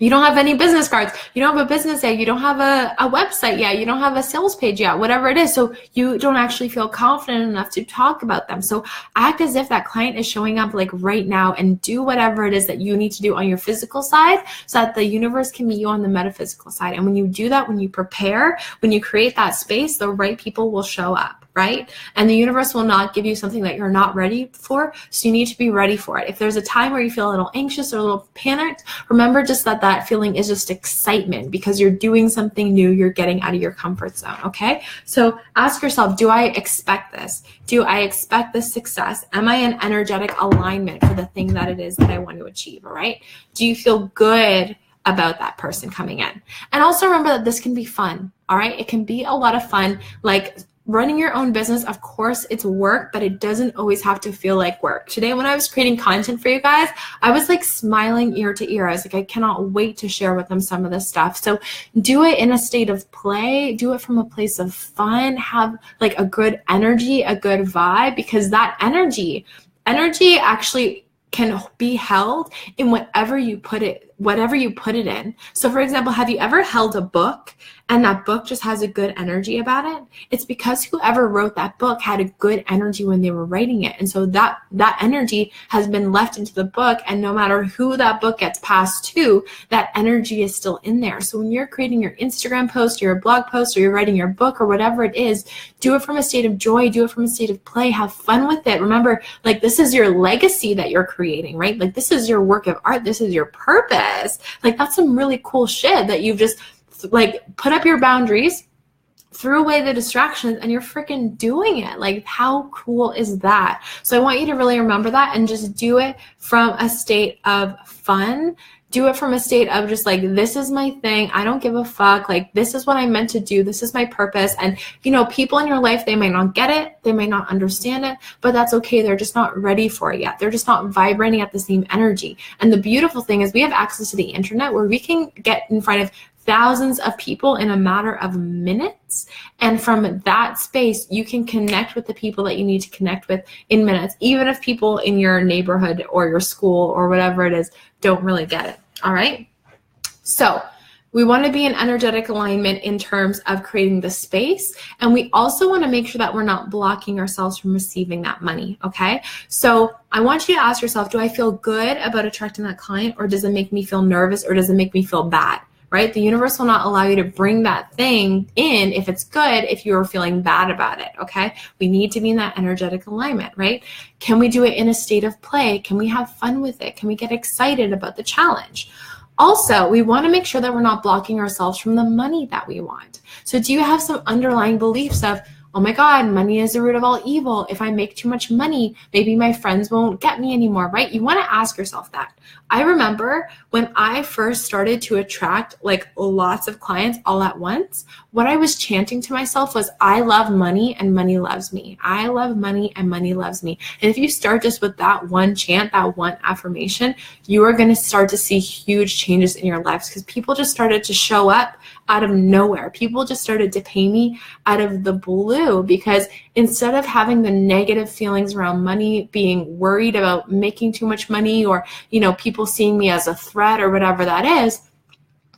you don't have any business cards. You don't have a business yet. You don't have a website yet. You don't have a sales page yet, whatever it is. So you don't actually feel confident enough to talk about them. So act as if that client is showing up like right now, and do whatever it is that you need to do on your physical side so that the universe can meet you on the metaphysical side. And when you do that, when you prepare, when you create that space, the right people will show up. Right? And the universe will not give you something that you're not ready for. So you need to be ready for it. If there's a time where you feel a little anxious or a little panicked, remember just that feeling is just excitement because you're doing something new. You're getting out of your comfort zone. Okay. So ask yourself, do I expect this? Do I expect this success? Am I in energetic alignment for the thing that it is that I want to achieve? All right. Do you feel good about that person coming in? And also remember that this can be fun. All right. It can be a lot of fun. Like, running your own business, of course, it's work, but it doesn't always have to feel like work. Today, when I was creating content for you guys, I was like smiling ear to ear. I was like, I cannot wait to share with them some of this stuff. So do it in a state of play, do it from a place of fun, have like a good energy, a good vibe, because that energy actually can be held in whatever you put it in. So for example, have you ever held a book and that book just has a good energy about it? It's because whoever wrote that book had a good energy when they were writing it. And so that energy has been left into the book, and no matter who that book gets passed to, that energy is still in there. So when you're creating your Instagram post or your blog post or you're writing your book or whatever it is, do it from a state of joy, do it from a state of play, have fun with it. Remember, like, this is your legacy that you're creating, right? Like, this is your work of art, this is your purpose. Like, that's some really cool shit that you've just like put up your boundaries, threw away the distractions, and you're freaking doing it. Like, how cool is that? So I want you to really remember that and just do it from a state of fun. Do it from a state of just like, this is my thing. I don't give a fuck. Like, this is what I'm meant to do. This is my purpose. And, you know, people in your life, they might not get it. They might not understand it, but that's okay. They're just not ready for it yet. They're just not vibrating at the same energy. And the beautiful thing is we have access to the internet where we can get in front of thousands of people in a matter of minutes. And from that space, you can connect with the people that you need to connect with in minutes, even if people in your neighborhood or your school or whatever it is don't really get it. All right. So we want to be in energetic alignment in terms of creating the space. And we also want to make sure that we're not blocking ourselves from receiving that money. Okay. So I want you to ask yourself, do I feel good about attracting that client, or does it make me feel nervous, or does it make me feel bad? Right? The universe will not allow you to bring that thing in if it's good, if you're feeling bad about it. Okay. We need to be in that energetic alignment, right? Can we do it in a state of play? Can we have fun with it? Can we get excited about the challenge? Also, we want to make sure that we're not blocking ourselves from the money that we want. So do you have some underlying beliefs of, oh my God, money is the root of all evil. If I make too much money, maybe my friends won't get me anymore, right? You want to ask yourself that. I remember when I first started to attract like lots of clients all at once, what I was chanting to myself was, I love money and money loves me. I love money and money loves me. And if you start just with that one chant, that one affirmation, you are going to start to see huge changes in your lives, because people just started to show up out of nowhere. People just started to pay me out of the blue, because instead of having the negative feelings around money, being worried about making too much money, or, you know, people seeing me as a threat or whatever that is,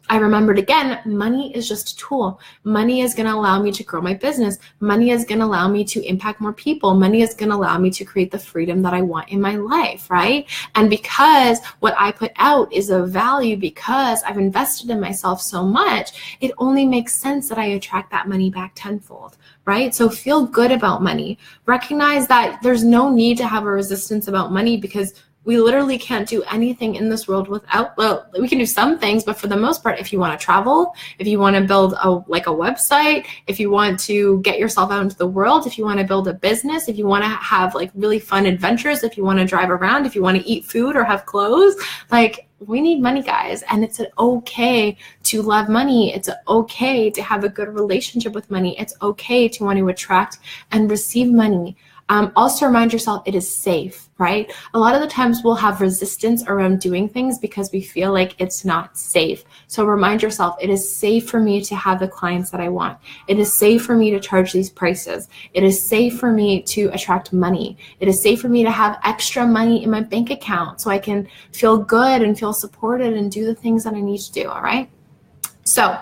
I remembered again, money is just a tool. Money is going to allow me to grow my business. Money is going to allow me to impact more people. Money is going to allow me to create the freedom that I want in my life, right? And because what I put out is of value, because I've invested in myself so much, it only makes sense that I attract that money back tenfold, right? So feel good about money. Recognize that there's no need to have a resistance about money, because we literally can't do anything in this world without, well, we can do some things, but for the most part, if you want to travel, if you want to build a website, if you want to get yourself out into the world, if you want to build a business, if you want to have like really fun adventures, if you want to drive around, if you want to eat food or have clothes, like, we need money, guys. And it's okay to love money. It's okay to have a good relationship with money. It's okay to want to attract and receive money. Also remind yourself it is safe, right? A lot of the times we'll have resistance around doing things because we feel like it's not safe. So remind yourself it is safe for me to have the clients that I want. It is safe for me to charge these prices. It is safe for me to attract money. It is safe for me to have extra money in my bank account so I can feel good and feel supported and do the things that I need to do, all right? So,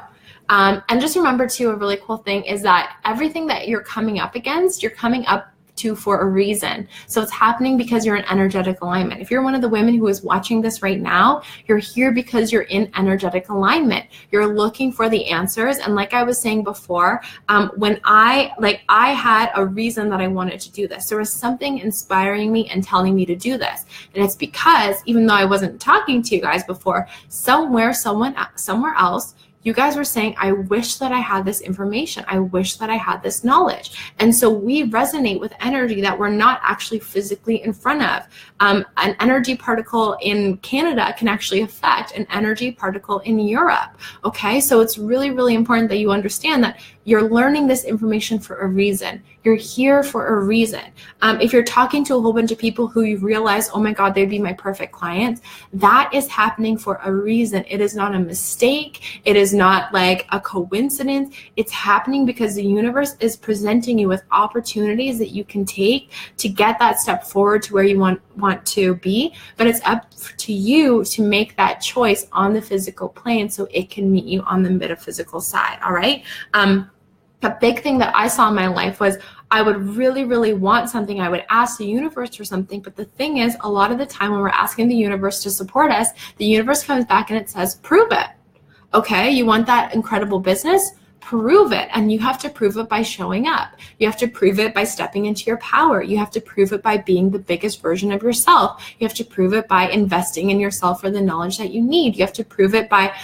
and just remember too, a really cool thing is that everything that you're coming up against, you're coming up to for a reason. So it's happening because you're in energetic alignment. If you're one of the women who is watching this right now, you're here because you're in energetic alignment. You're looking for the answers. And like I was saying before, when I had a reason that I wanted to do this. There was something inspiring me and telling me to do this. And it's because even though I wasn't talking to you guys before, somewhere else, you guys were saying, I wish that I had this information. I wish that I had this knowledge. And so we resonate with energy that we're not actually physically in front of. An energy particle in Canada can actually affect an energy particle in Europe. Okay, so it's really, really important that you understand that you're learning this information for a reason. You're here for a reason. If you're talking to a whole bunch of people who you realize, oh my God, they'd be my perfect clients, that is happening for a reason. It is not a mistake. It is not like a coincidence. It's happening because the universe is presenting you with opportunities that you can take to get that step forward to where you want to be. But it's up to you to make that choice on the physical plane so it can meet you on the metaphysical side. All right. A big thing that I saw in my life was I would really, really want something. I would ask the universe for something. But the thing is, a lot of the time when we're asking the universe to support us, the universe comes back and it says, prove it. Okay, you want that incredible business? Prove it. And you have to prove it by showing up. You have to prove it by stepping into your power. You have to prove it by being the biggest version of yourself. You have to prove it by investing in yourself for the knowledge that you need. You have to prove it by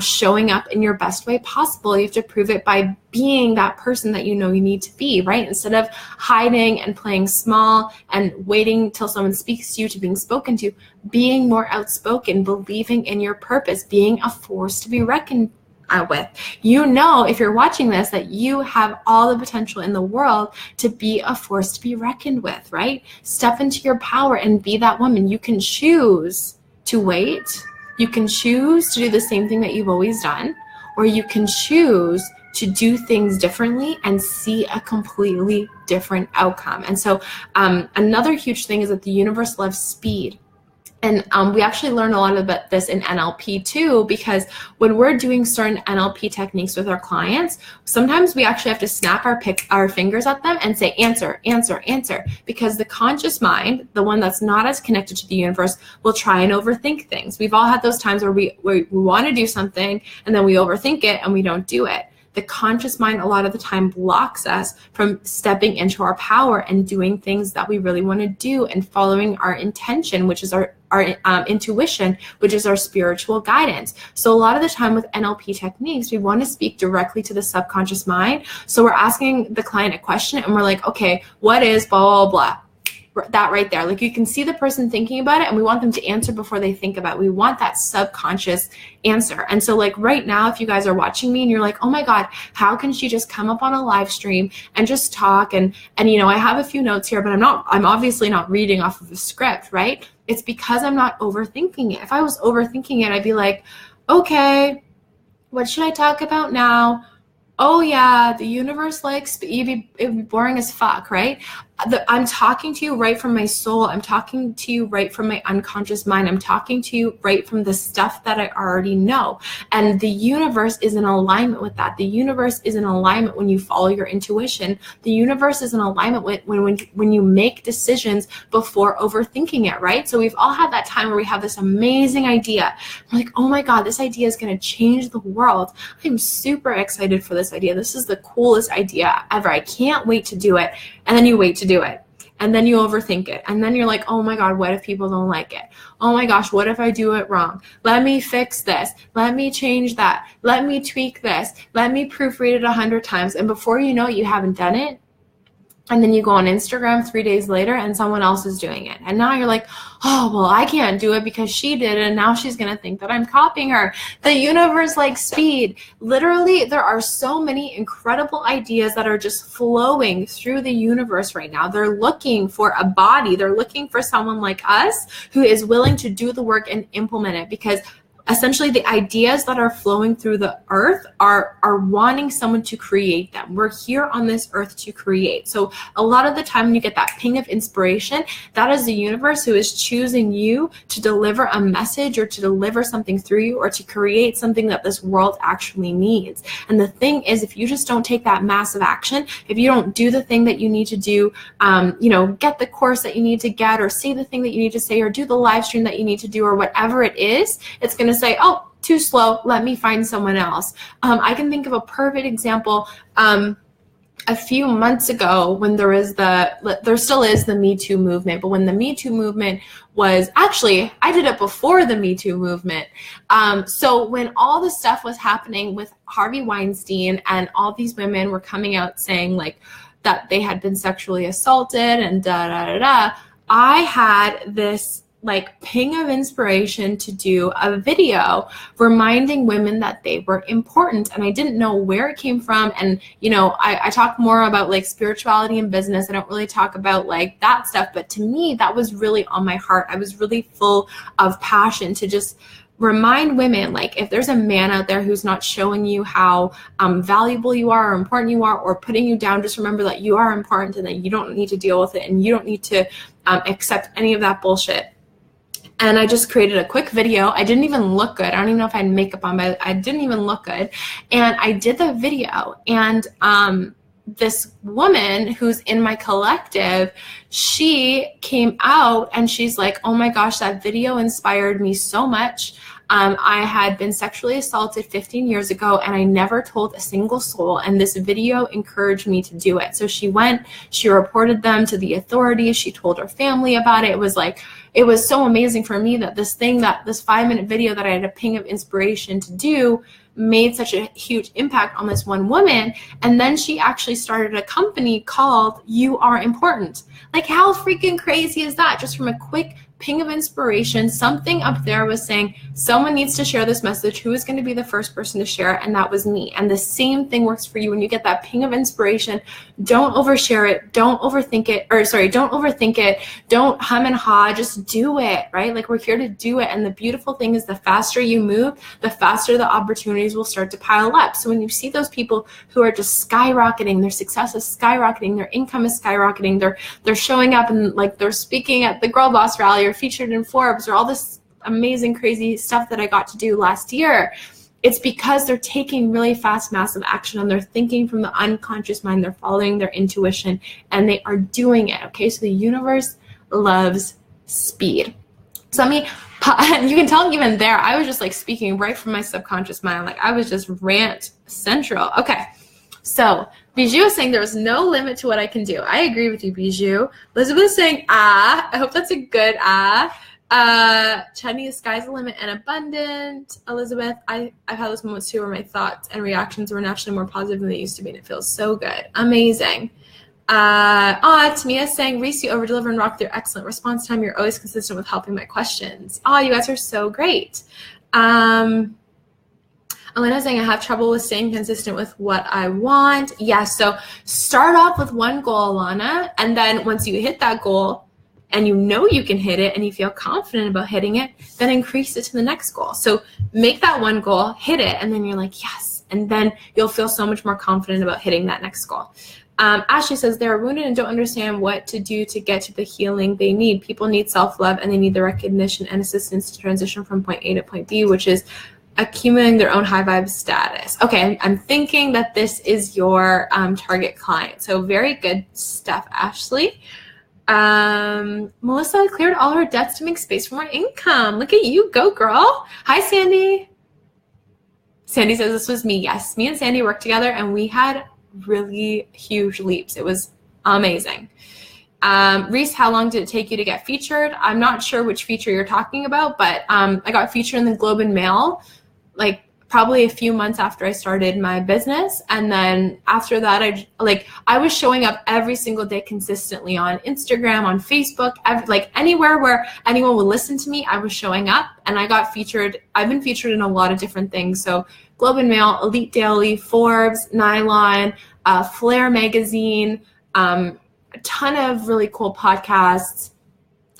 showing up in your best way possible. You have to prove it by being that person that you know you need to be, right? Instead of hiding and playing small and waiting till someone speaks to you to being spoken to, being more outspoken, believing in your purpose, being a force to be reckoned with. You know, if you're watching this, that you have all the potential in the world to be a force to be reckoned with, right? Step into your power and be that woman. You can choose to wait. You can choose to do the same thing that you've always done, or you can choose to do things differently and see a completely different outcome. And so another huge thing is that the universe loves speed. And we actually learn a lot about this in NLP too, because when we're doing certain NLP techniques with our clients, sometimes we actually have to snap our fingers at them and say, answer, answer, answer, because the conscious mind, the one that's not as connected to the universe, will try and overthink things. We've all had those times where we want to do something and then we overthink it and we don't do it. The conscious mind a lot of the time blocks us from stepping into our power and doing things that we really want to do and following our intention, which is our intuition, which is our spiritual guidance. So a lot of the time with NLP techniques, we want to speak directly to the subconscious mind. So we're asking the client a question and we're like, okay, what is blah, blah, blah? That right there. Like you can see the person thinking about it and we want them to answer before they think about it. We want that subconscious answer. And so like right now, if you guys are watching me and you're like, oh my God, how can she just come up on a live stream and just talk? And you know, I have a few notes here, but I'm obviously not reading off of a script, right? It's because I'm not overthinking it. If I was overthinking it, I'd be like, okay, what should I talk about now? Oh yeah, the universe likes, it'd be boring as fuck, right? I'm talking to you right from my soul. I'm talking to you right from my unconscious mind. I'm talking to you right from the stuff that I already know. And the universe is in alignment with that. The universe is in alignment when you follow your intuition. The universe is in alignment with when you make decisions before overthinking it, right? So we've all had that time where we have this amazing idea. We're like, oh my God, this idea is going to change the world. I'm super excited for this idea. This is the coolest idea ever. I can't wait to do it. And then you wait to do it. And then you overthink it. And then you're like, oh my God, what if people don't like it? Oh my gosh, what if I do it wrong? Let me fix this. Let me change that. Let me tweak this. Let me proofread it 100 times. And before you know it, you haven't done it. And then you go on Instagram 3 days later and someone else is doing it. And now you're like, oh, well, I can't do it because she did it. And now she's going to think that I'm copying her. The universe likes speed. Literally, there are so many incredible ideas that are just flowing through the universe right now. They're looking for a body. They're looking for someone like us who is willing to do the work and implement it, because essentially the ideas that are flowing through the earth are wanting someone to create them. We're here on this earth to create. So a lot of the time when you get that ping of inspiration, that is the universe who is choosing you to deliver a message or to deliver something through you or to create something that this world actually needs. And the thing is, if you just don't take that massive action, if you don't do the thing that you need to do, get the course that you need to get, or say the thing that you need to say, or do the live stream that you need to do, or whatever it is, it's going to say, oh, too slow, let me find someone else. I can think of a perfect example. A few months ago, when there still is the Me Too movement, but when the Me Too movement was, actually, I did it before the Me Too movement. So when all the stuff was happening with Harvey Weinstein and all these women were coming out saying like that they had been sexually assaulted and I had this like ping of inspiration to do a video reminding women that they were important. And I didn't know where it came from. And, you know, I talk more about like spirituality and business. I don't really talk about like that stuff. But to me, that was really on my heart. I was really full of passion to just remind women, like, if there's a man out there who's not showing you how valuable you are or important you are, or putting you down, just remember that you are important and that you don't need to deal with it and you don't need to accept any of that bullshit. And I just created a quick video. I didn't even look good. I don't even know if I had makeup on, but I didn't even look good. And I did the video, and this woman who's in my collective, she came out and she's like, oh my gosh, that video inspired me so much. I had been sexually assaulted 15 years ago and I never told a single soul, and this video encouraged me to do it. So she went, she reported them to the authorities, she told her family about it. It was like, it was so amazing for me that this 5-minute video that I had a ping of inspiration to do made such a huge impact on this one woman. And then she actually started a company called You Are Important. Like, how freaking crazy is that? Just from a quick ping of inspiration, something up there was saying, someone needs to share this message. Who is going to be the first person to share it? And that was me. And the same thing works for you. When you get that ping of inspiration, don't overshare it. Don't overthink it. Don't overthink it. Don't hum and haw. Just do it, right? Like, we're here to do it. And the beautiful thing is, the faster you move, the faster the opportunities will start to pile up. So when you see those people who are just skyrocketing, their success is skyrocketing, their income is skyrocketing, they're showing up and like they're speaking at the Girl Boss rally or featured in Forbes or all this amazing, crazy stuff that I got to do last year, it's because they're taking really fast, massive action, and they're thinking from the unconscious mind. They're following their intuition and they are doing it. Okay. So the universe loves speed. So let me, you can tell even there, I was just like speaking right from my subconscious mind. Like, I was just rant central. Okay. So Bijou is saying there is no limit to what I can do. I agree with you, Bijou. Elizabeth is saying, I hope that's a good Chutney, the sky's the limit and abundant. Elizabeth, I've had those moments too where my thoughts and reactions were naturally more positive than they used to be, and it feels so good. Amazing. Tamia is saying, Reese, you over deliver and rock with your excellent response time. You're always consistent with helping my questions. You guys are so great. Elena saying, I have trouble with staying consistent with what I want. Yes, so start off with one goal, Alana, and then once you hit that goal and you know you can hit it and you feel confident about hitting it, then increase it to the next goal. So make that one goal, hit it, and then you're like, yes, and then you'll feel so much more confident about hitting that next goal. Ashley says, they're wounded and don't understand what to do to get to the healing they need. People need self-love and they need the recognition and assistance to transition from point A to point B, which is accumulating their own high vibe status. Okay, I'm thinking that this is your target client. So very good stuff, Ashley. Melissa cleared all her debts to make space for more income. Look at you, go girl. Hi, Sandy. Sandy says, this was me. Yes, me and Sandy worked together and we had really huge leaps. It was amazing. Reese, how long did it take you to get featured? I'm not sure which feature you're talking about, but I got featured in the Globe and Mail like probably a few months after I started my business. And then after that, I was showing up every single day consistently on Instagram, on Facebook, like anywhere where anyone would listen to me, I was showing up, and I got featured. I've been featured in a lot of different things. So Globe and Mail, Elite Daily, Forbes, Nylon, Flair Magazine, a ton of really cool podcasts.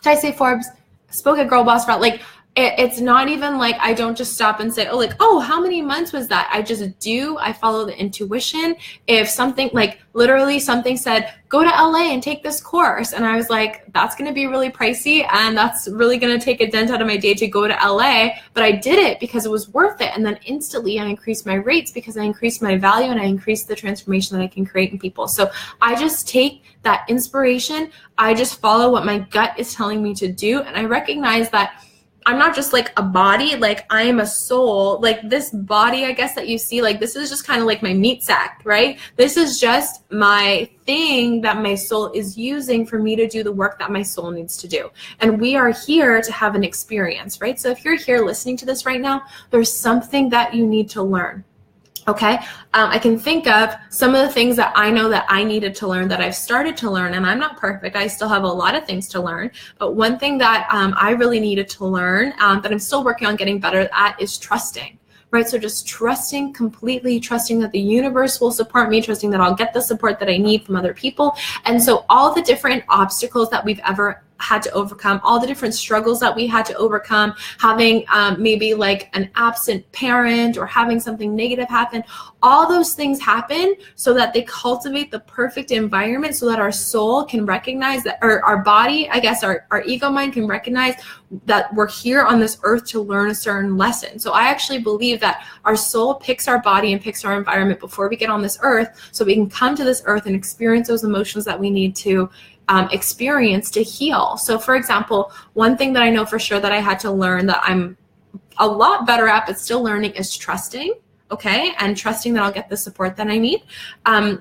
Did I say Forbes? Spoke at Girl Boss Route. Like, it's not even like I don't just stop and say, oh, how many months was that? I just do. I follow the intuition. If something, like literally something said, go to LA and take this course. And I was like, that's going to be really pricey and that's really going to take a dent out of my day to go to LA. But I did it because it was worth it. And then instantly I increased my rates because I increased my value and I increased the transformation that I can create in people. So I just take that inspiration. I just follow what my gut is telling me to do. And I recognize that I'm not just like a body, like I am a soul. Like this body, I guess, that you see, like this is just kind of like my meat sack, right? This is just my thing that my soul is using for me to do the work that my soul needs to do. And we are here to have an experience, right? So if you're here listening to this right now, there's something that you need to learn. Okay, I can think of some of the things that I know that I needed to learn that I've started to learn, and I'm not perfect. I still have a lot of things to learn, but one thing that I really needed to learn that I'm still working on getting better at is trusting. Right, so just trusting, completely trusting that the universe will support me, trusting that I'll get the support that I need from other people. And so all the different obstacles that we've ever had to overcome, all the different struggles that we had to overcome, having maybe like an absent parent or having something negative happen, all those things happen so that they cultivate the perfect environment so that our soul can recognize that, or our body, I guess our ego mind can recognize that we're here on this earth to learn a certain lesson. So I actually believe that our soul picks our body and picks our environment before we get on this earth so we can come to this earth and experience those emotions that we need to experience to heal. So for example, one thing that I know for sure that I had to learn that I'm a lot better at, but still learning, is trusting. Okay, and trusting that I'll get the support that I need.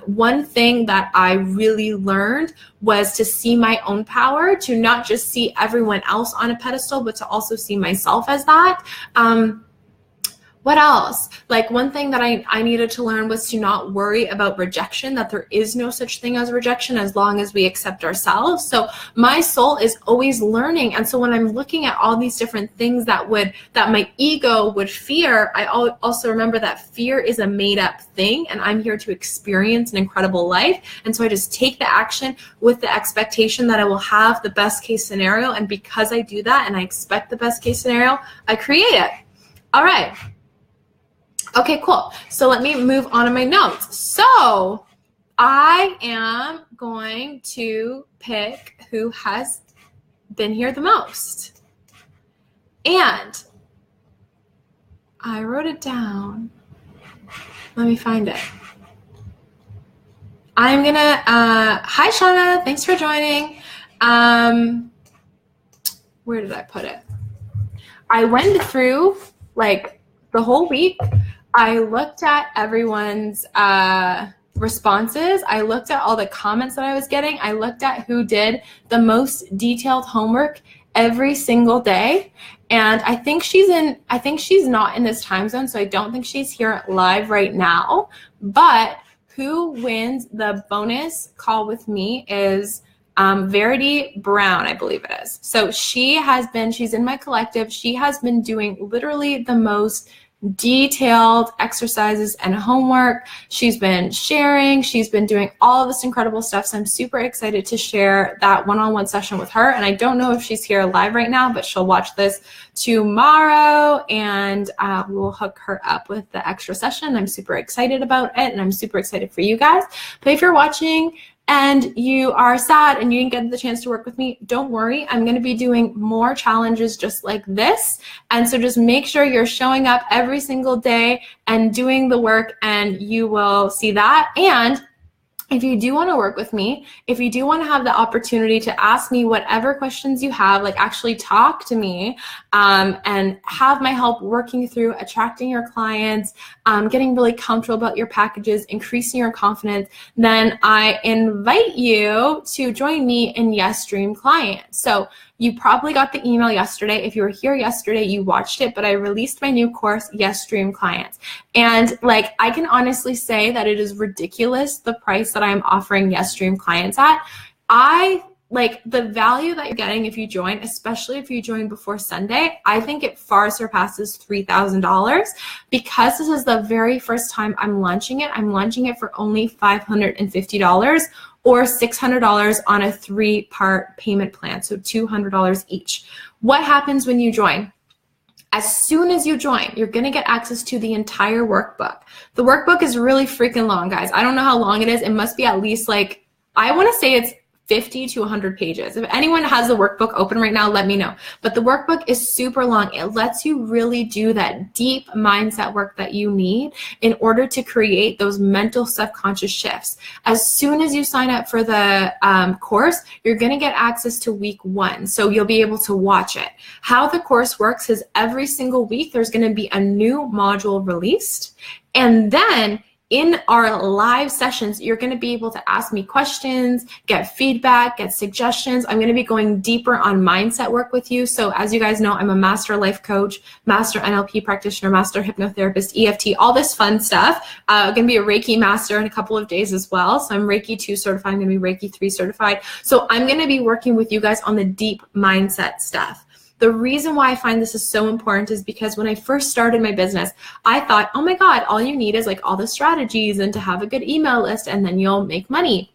One thing that I really learned was to see my own power, to not just see everyone else on a pedestal, but to also see myself as that. What else? Like one thing that I needed to learn was to not worry about rejection, that there is no such thing as rejection as long as we accept ourselves. So my soul is always learning. And so when I'm looking at all these different things that my ego would fear, I also remember that fear is a made up thing and I'm here to experience an incredible life. And so I just take the action with the expectation that I will have the best case scenario. And because I do that and I expect the best case scenario, I create it. All right. Okay, cool. So let me move on to my notes. So I am going to pick who has been here the most. And I wrote it down. Let me find it. I'm going to, hi, Shauna. Thanks for joining. Where did I put it? I went through like the whole week. I looked at everyone's responses. I looked at all the comments that I was getting. I looked at who did the most detailed homework every single day. And I think she's not in this time zone, so I don't think she's here live right now. But who wins the bonus call with me is Verity Brown, I believe it is. So she's in my collective. She has been doing literally the most detailed exercises and homework. She's been sharing, she's been doing all of this incredible stuff. So I'm super excited to share that one-on-one session with her. And I don't know if she's here live right now, but she'll watch this tomorrow and we'll hook her up with the extra session. I'm super excited about it and I'm super excited for you guys. But if you're watching and you are sad and you didn't get the chance to work with me, don't worry. I'm going to be doing more challenges just like this. And so just make sure you're showing up every single day and doing the work and you will see that. And if you do want to work with me, if you do want to have the opportunity to ask me whatever questions you have, like actually talk to me and have my help working through attracting your clients, getting really comfortable about your packages, increasing your confidence, then I invite you to join me in Yes Dream Client. So you probably got the email yesterday. If you were here yesterday, you watched it, but I released my new course, Yes Dream Clients. And like, I can honestly say that it is ridiculous, the price that I'm offering Yes Dream Clients at. I like the value that you're getting if you join, especially if you join before Sunday. I think it far surpasses $3,000 because this is the very first time I'm launching it. I'm launching it for only $550 or $600 on a 3-part payment plan, so $200 each. What happens when you join? As soon as you join, you're gonna get access to the entire workbook. The workbook is really freaking long, guys. I don't know how long it is. It must be at least like, I wanna say it's 50 to 100 pages. If anyone has the workbook open right now, let me know. But the workbook is super long. It lets you really do that deep mindset work that you need in order to create those mental subconscious shifts. As soon as you sign up for the course, you're gonna get access to week 1. So you'll be able to watch it. How the course works is every single week, there's gonna be a new module released. And then in our live sessions, you're going to be able to ask me questions, get feedback, get suggestions. I'm going to be going deeper on mindset work with you. So as you guys know, I'm a master life coach, master NLP practitioner, master hypnotherapist, EFT, all this fun stuff. I'm going to be a Reiki master in a couple of days as well. So I'm Reiki 2 certified. I'm going to be Reiki 3 certified. So I'm going to be working with you guys on the deep mindset stuff. The reason why I find this is so important is because when I first started my business, I thought, oh my God, all you need is like all the strategies and to have a good email list and then you'll make money.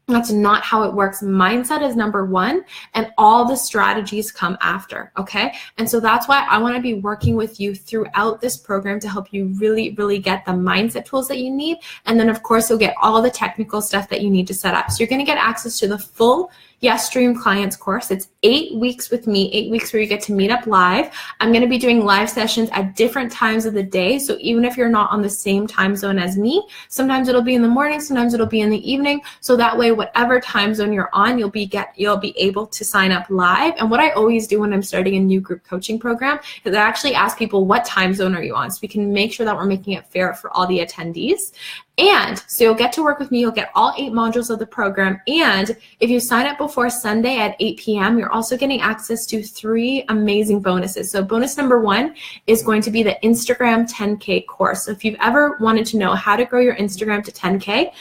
That's not how it works. Mindset is number one, and all the strategies come after, okay? And so that's why I want to be working with you throughout this program to help you really, really get the mindset tools that you need. And then, of course, you'll get all the technical stuff that you need to set up. So you're going to get access to the full Yes Dream Clients course. It's 8 weeks with me, 8 weeks where you get to meet up live. I'm going to be doing live sessions at different times of the day. So even if you're not on the same time zone as me, sometimes it'll be in the morning, sometimes it'll be in the evening. So that way, whatever time zone you're on, you'll be able to sign up live. And what I always do when I'm starting a new group coaching program is I actually ask people, what time zone are you on? So we can make sure that we're making it fair for all the attendees. And so you'll get to work with me. You'll get all 8 modules of the program. And if you sign up before Sunday at 8 p.m., you're also getting access to 3 amazing bonuses. So bonus number 1 is going to be the Instagram 10K course. So if you've ever wanted to know how to grow your Instagram to 10K,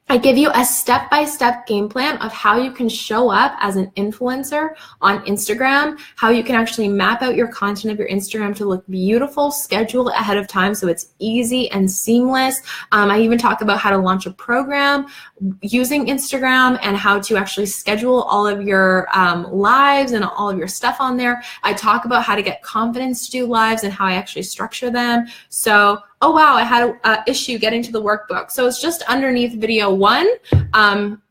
I give you a step-by-step game plan of how you can show up as an influencer on Instagram, how you can actually map out your content of your Instagram to look beautiful, schedule it ahead of time so it's easy and seamless. I even talk about how to launch a program using Instagram and how to actually schedule all of your lives and all of your stuff on there. I talk about how to get confidence to do lives and how I actually structure them. So oh wow, I had an issue getting to the workbook. So it's just underneath video 1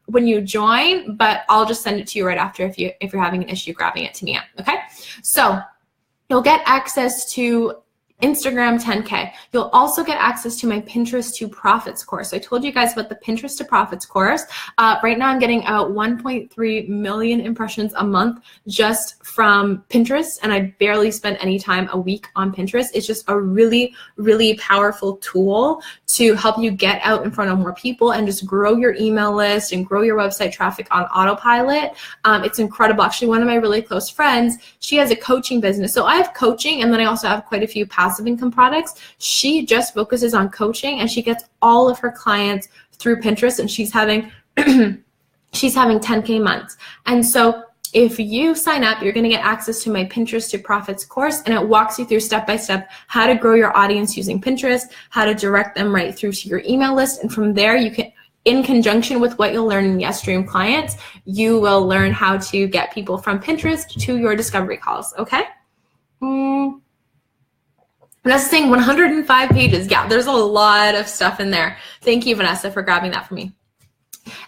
when you join, but I'll just send it to you right after if you're having an issue grabbing it to me. Okay, so you'll get access to Instagram 10K. You'll also get access to my Pinterest to Profits course. So I told you guys about the Pinterest to Profits course. Right now I'm getting about 1.3 million impressions a month just from Pinterest, and I barely spend any time a week on Pinterest. It's just a really, really powerful tool to help you get out in front of more people and just grow your email list and grow your website traffic on autopilot. It's incredible. Actually, one of my really close friends, she has a coaching business. So I have coaching, and then I also have quite a few passive income products. She just focuses on coaching, and she gets all of her clients through Pinterest, and she's having she's having 10K months. And so if you sign up, you're going to get access to my Pinterest to Profits course, and it walks you through step-by-step how to grow your audience using Pinterest, how to direct them right through to your email list. And from there, you can, in conjunction with what you'll learn in Yes Dream Clients, you will learn how to get people from Pinterest to your discovery calls, okay? Vanessa saying 105 pages. Yeah, there's a lot of stuff in there. Thank you, Vanessa, for grabbing that for me.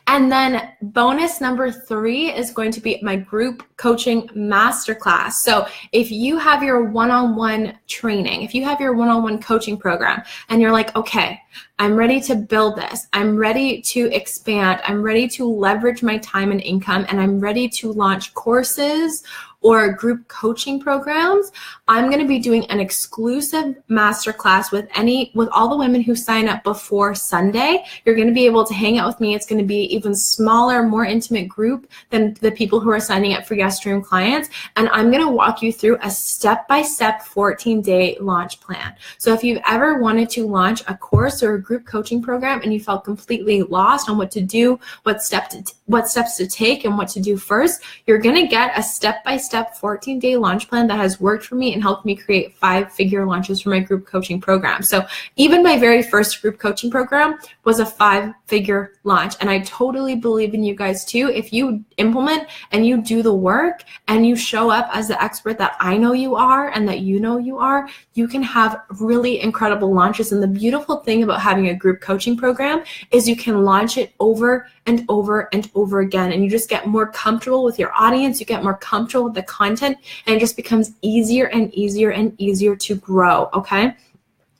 And then bonus number 3 is going to be my group coaching masterclass. So if you have your one-on-one training, if you have your one-on-one coaching program, and you're like, okay, I'm ready to build this, I'm ready to expand, I'm ready to leverage my time and income, and I'm ready to launch courses or group coaching programs, I'm going to be doing an exclusive masterclass with all the women who sign up before Sunday. You're going to be able to hang out with me. It's going to be even smaller, more intimate group than the people who are signing up for Yes Dream Clients. And I'm going to walk you through a step-by-step 14-day launch plan. So if you've ever wanted to launch a course or a group coaching program and you felt completely lost on what to do, what steps to take, and what to do first, you're going to get a step-by-step 14-day launch plan that has worked for me and helped me create 5-figure launches for my group coaching program. So even my very first group coaching program was a 5-figure launch. And I totally believe in you guys too. If you implement and you do the work and you show up as the expert that I know you are and that you know you are, you can have really incredible launches. And the beautiful thing about having a group coaching program is you can launch it over and over and over again. And you just get more comfortable with your audience. You get more comfortable with the content, and it just becomes easier and easier and easier to grow, okay?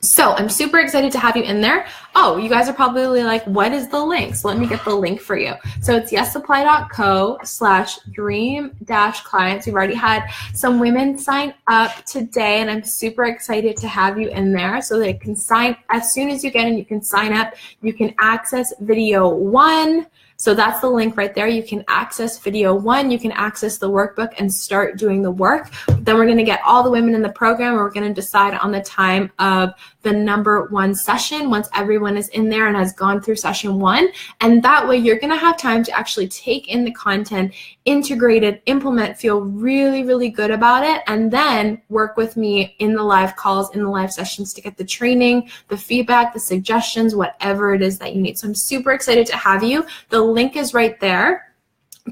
So I'm super excited to have you in there. Oh, you guys are probably like, what is the link? So let me get the link for you. So it's yesapply.co/dream-clients. We've already had some women sign up today, and I'm super excited to have you in there so they can sign as soon as you get in. You can sign up. You can access video 1. So that's the link right there. You can access video 1, you can access the workbook and start doing the work. Then we're gonna get all the women in the program. We're gonna decide on the time of the number 1 session once everyone is in there and has gone through session 1. And that way you're gonna have time to actually take in the content, integrate it, implement, feel really, really good about it, and then work with me in the live calls, in the live sessions to get the training, the feedback, the suggestions, whatever it is that you need. So I'm super excited to have you. The link is right there.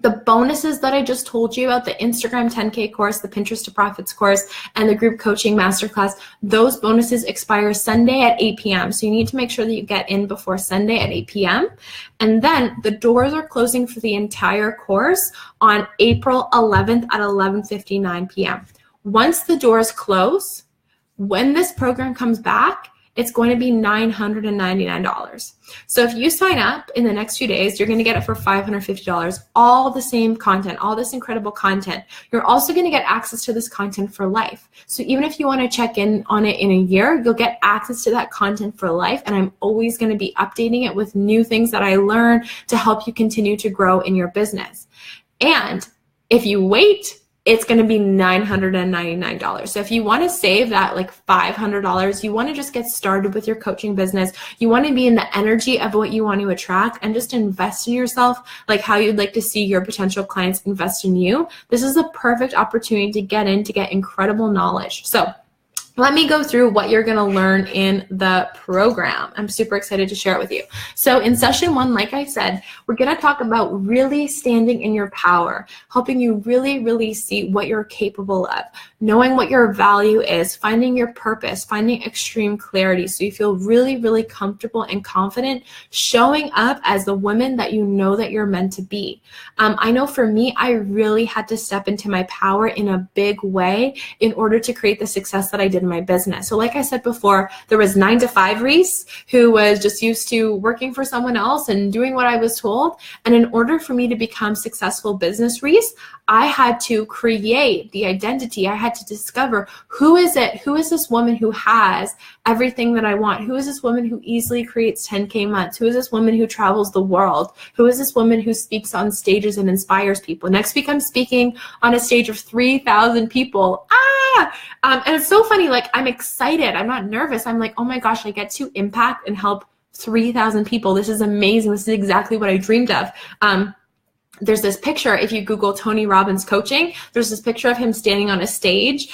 The bonuses that I just told you about, the Instagram 10K course, the Pinterest to Profits course, and the group coaching masterclass, those bonuses expire Sunday at 8 p.m. So you need to make sure that you get in before Sunday at 8 p.m. And then the doors are closing for the entire course on April 11th at 11:59 p.m. Once the doors close, when this program comes back, it's going to be $999. So if you sign up in the next few days, you're going to get it for $550, all the same content, all this incredible content. You're also going to get access to this content for life. So even if you want to check in on it in a year, you'll get access to that content for life. And I'm always going to be updating it with new things that I learn to help you continue to grow in your business. And if you wait, it's going to be $999. So if you want to save that like $500, you want to just get started with your coaching business, you want to be in the energy of what you want to attract and just invest in yourself, like how you'd like to see your potential clients invest in you, this is a perfect opportunity to get in, to get incredible knowledge. So let me go through what you're going to learn in the program. I'm super excited to share it with you. So in session 1, like I said, we're going to talk about really standing in your power, helping you really, really see what you're capable of, knowing what your value is, finding your purpose, finding extreme clarity so you feel really, really comfortable and confident showing up as the woman that you know that you're meant to be. I know for me, I really had to step into my power in a big way in order to create the success that I did in my business. So like I said before, there was 9 to 5 Reese who was just used to working for someone else and doing what I was told. And in order for me to become successful business Reese, I had to create the identity. I had to discover who is this woman who has everything that I want? Who is this woman who easily creates 10K months? Who is this woman who travels the world? Who is this woman who speaks on stages and inspires people? Next week, I'm speaking on a stage of 3,000 people. And it's so funny, like I'm excited. I'm not nervous. I'm like, oh my gosh, I get to impact and help 3,000 people. This is amazing. This is exactly what I dreamed of. There's this picture, if you Google Tony Robbins coaching, there's this picture of him standing on a stage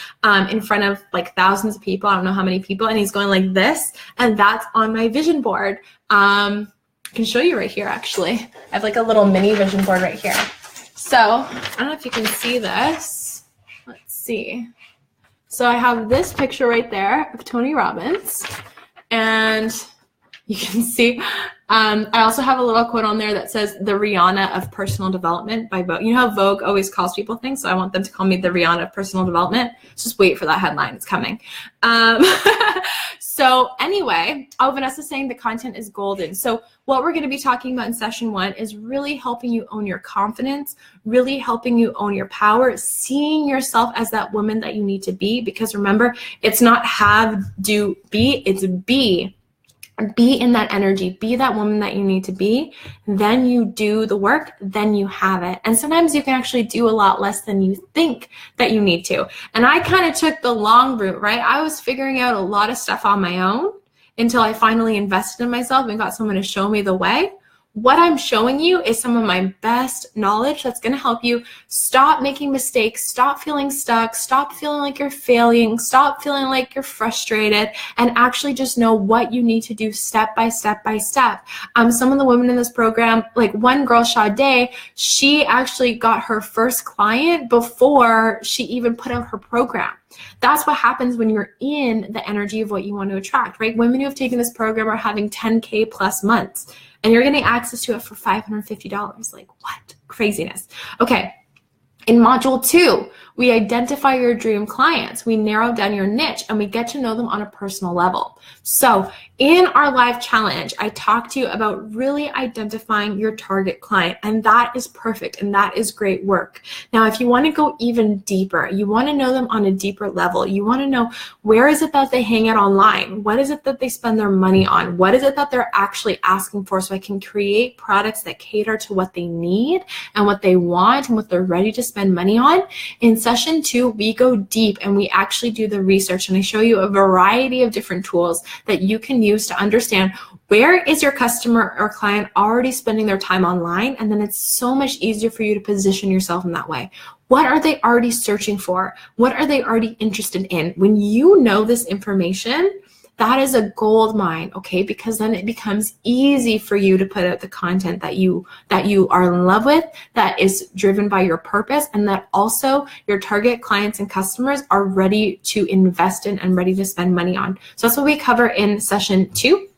in front of like thousands of people. I don't know how many people, and he's going like this, and that's on my vision board. I can show you right here, actually. I have like a little mini vision board right here. So I don't know if you can see this. Let's see. So I have this picture right there of Tony Robbins, and you can see, I also have a little quote on there that says the Rihanna of personal development by Vogue. You know how Vogue always calls people things? So I want them to call me the Rihanna of personal development. Just wait for that headline. It's coming. So anyway, Vanessa's saying the content is golden. So what we're going to be talking about in session 1 is really helping you own your confidence, really helping you own your power, seeing yourself as that woman that you need to be. Because remember, it's not have, do, be, it's be. Be in that energy, be that woman that you need to be, then you do the work, then you have it. And sometimes you can actually do a lot less than you think that you need to. And I kind of took the long route, right? I was figuring out a lot of stuff on my own until I finally invested in myself and got someone to show me the way. What I'm showing you is some of my best knowledge that's going to help you stop making mistakes, stop feeling stuck, stop feeling like you're failing, stop feeling like you're frustrated, and actually just know what you need to do step by step by step. Some of the women in this program, like one girl, Sade, she actually got her first client before she even put out her program. That's what happens when you're in the energy of what you want to attract, right? Women who have taken this program are having 10K plus months, and you're getting access to it for $550. Like, what? Craziness. Okay. In module 2, We identify your dream clients. We narrow down your niche and we get to know them on a personal level. So in our live challenge, I talked to you about really identifying your target client, and that is perfect and that is great work. Now, if you want to go even deeper, you want to know them on a deeper level, you want to know where is it that they hang out online? What is it that they spend their money on? What is it that they're actually asking for, so I can create products that cater to what they need and what they want and what they're ready to spend money on? In session 2, we go deep and we actually do the research, and I show you a variety of different tools that you can use to understand where is your customer or client already spending their time online, and then it's so much easier for you to position yourself in that way. What are they already searching for? What are they already interested in? When you know this information, that is a gold mine, okay? Because then it becomes easy for you to put out the content that you are in love with, that is driven by your purpose, and that also your target clients and customers are ready to invest in and ready to spend money on. So that's what we cover in session 2.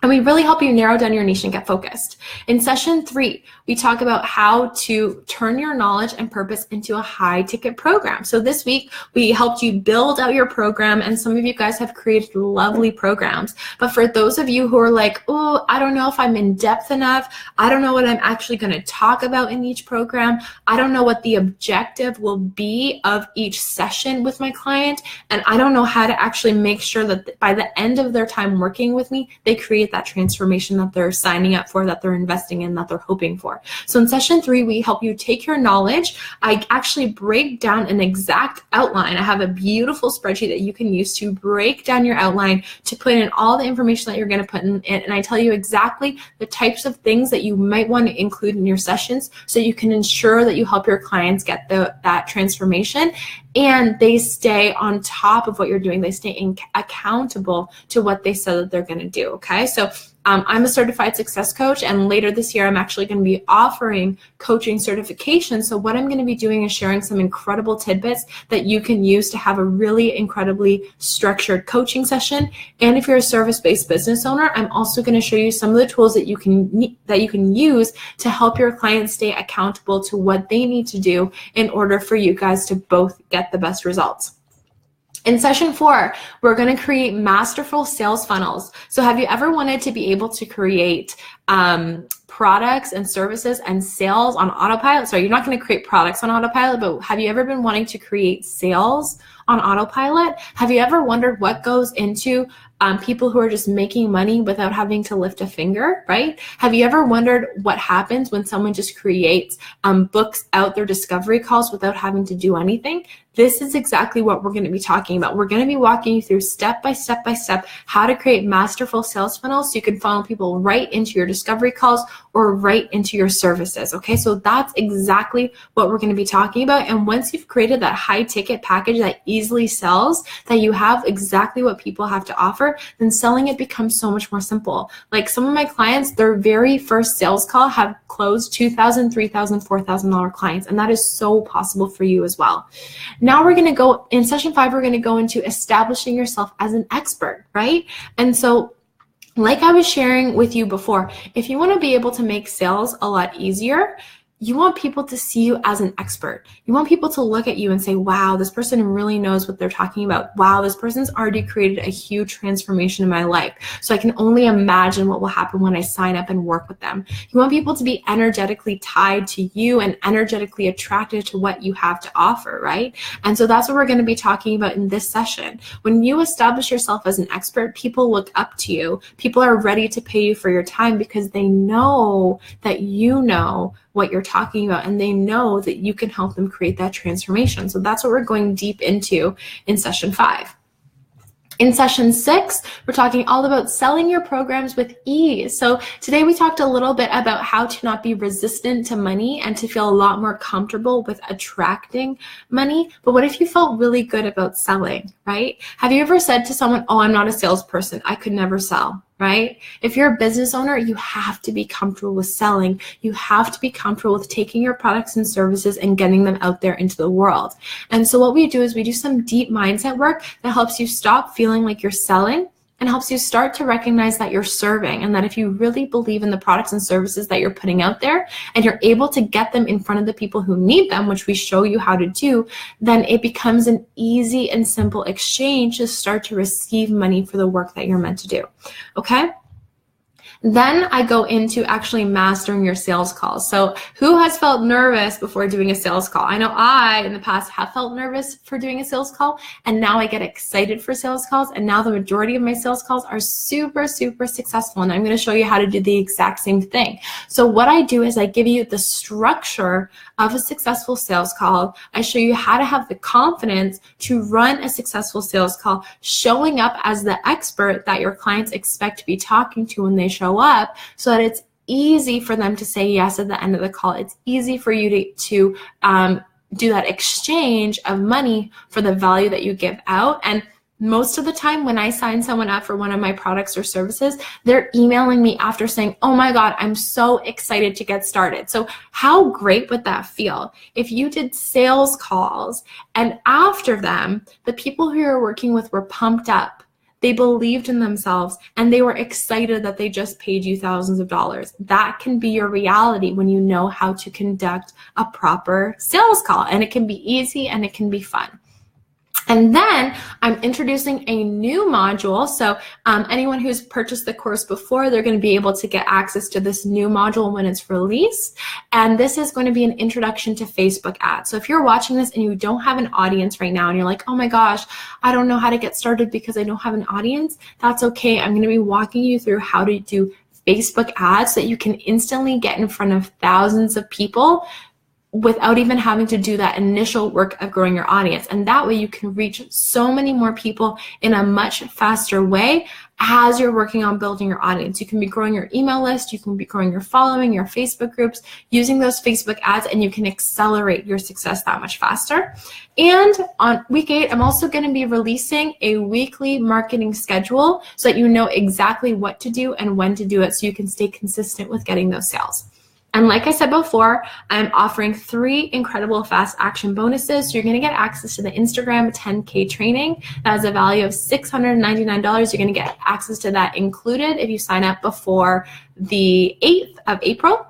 And we really help you narrow down your niche and get focused. In session 3, we talk about how to turn your knowledge and purpose into a high ticket program. So this week, we helped you build out your program, and some of you guys have created lovely programs. But for those of you who are like, oh, I don't know if I'm in depth enough, I don't know what I'm actually going to talk about in each program, I don't know what the objective will be of each session with my client, and I don't know how to actually make sure that by the end of their time working with me, they create that transformation that they're signing up for, that they're investing in, that they're hoping for. So in session 3, we help you take your knowledge. I actually break down an exact outline. I have a beautiful spreadsheet that you can use to break down your outline, to put in all the information that you're going to put in, and I tell you exactly the types of things that you might want to include in your sessions, so you can ensure that you help your clients get that transformation, and they stay on top of what you're doing. They stay accountable to what they said that they're going to do, okay? So I'm a certified success coach, and later this year, I'm actually going to be offering coaching certification. So what I'm going to be doing is sharing some incredible tidbits that you can use to have a really incredibly structured coaching session. And if you're a service-based business owner, I'm also going to show you some of the tools that you can use to help your clients stay accountable to what they need to do in order for you guys to both get the best results. In session 4, we're going to create masterful sales funnels. So have you ever wanted to be able to create products and services and sales on autopilot? Sorry, you're not going to create products on autopilot, but have you ever been wanting to create sales on autopilot? Have you ever wondered what goes into people who are just making money without having to lift a finger, right? Have you ever wondered what happens when someone just creates, books out their discovery calls without having to do anything? This is exactly what we're going to be talking about. We're going to be walking you through step by step how to create masterful sales funnels so you can funnel people right into your discovery calls or right into your services, okay? So that's exactly what we're going to be talking about. And once you've created that high ticket package that easily sells, that you have exactly what people have to offer, then selling it becomes so much more simple. Like some of my clients, their very first sales call have closed $2,000, $3,000, $4,000 clients, and that is so possible for you as well. Now we're going to go, in session 5, we're going to go into establishing yourself as an expert, right? And so like I was sharing with you before, if you want to be able to make sales a lot easier, you want people to see you as an expert. You want people to look at you and say, wow, this person really knows what they're talking about. Wow, this person's already created a huge transformation in my life. So I can only imagine what will happen when I sign up and work with them. You want people to be energetically tied to you and energetically attracted to what you have to offer, right? And so that's what we're going to be talking about in this session. When you establish yourself as an expert, people look up to you. People are ready to pay you for your time because they know that you know what you're talking about, and they know that you can help them create that transformation. So that's what we're going deep into in session 5. In session 6, we're talking all about selling your programs with ease. So today we talked a little bit about how to not be resistant to money and to feel a lot more comfortable with attracting money. But what if you felt really good about selling, right? Have you ever said to someone, oh, I'm not a salesperson, I could never sell? Right? If you're a business owner, you have to be comfortable with selling. You have to be comfortable with taking your products and services and getting them out there into the world. And so what we do is we do some deep mindset work that helps you stop feeling like you're selling and helps you start to recognize that you're serving, and that if you really believe in the products and services that you're putting out there and you're able to get them in front of the people who need them, which we show you how to do, then it becomes an easy and simple exchange to start to receive money for the work that you're meant to do. Okay? Then I go into actually mastering your sales calls. So who has felt nervous before doing a sales call? I know I, in the past, have felt nervous for doing a sales call, and now I get excited for sales calls, and now the majority of my sales calls are super, super successful, and I'm going to show you how to do the exact same thing. So what I do is I give you the structure of a successful sales call. I show you how to have the confidence to run a successful sales call, showing up as the expert that your clients expect to be talking to when they show up, so that it's easy for them to say yes at the end of the call. It's easy for you to do that exchange of money for the value that you give out. And most of the time when I sign someone up for one of my products or services, they're emailing me after saying, oh my God, I'm so excited to get started. So how great would that feel if you did sales calls and after them, the people who you're working with were pumped up, they believed in themselves, and they were excited that they just paid you thousands of dollars. That can be your reality when you know how to conduct a proper sales call, and it can be easy and it can be fun. And then I'm introducing a new module. So anyone who's purchased the course before, they're going to be able to get access to this new module when it's released. And this is going to be an introduction to Facebook ads. So if you're watching this and you don't have an audience right now and you're like, oh my gosh, I don't know how to get started because I don't have an audience, that's okay. I'm going to be walking you through how to do Facebook ads so that you can instantly get in front of thousands of people without even having to do that initial work of growing your audience. And that way you can reach so many more people in a much faster way as you're working on building your audience. You can be growing your email list, you can be growing your following, your Facebook groups, using those Facebook ads, and you can accelerate your success that much faster. And on week 8, I'm also going to be releasing a weekly marketing schedule so that you know exactly what to do and when to do it, so you can stay consistent with getting those sales. And like I said before, I'm offering 3 incredible fast action bonuses. So you're going to get access to the Instagram 10K training. That has a value of $699. You're going to get access to that included if you sign up before the 8th of April.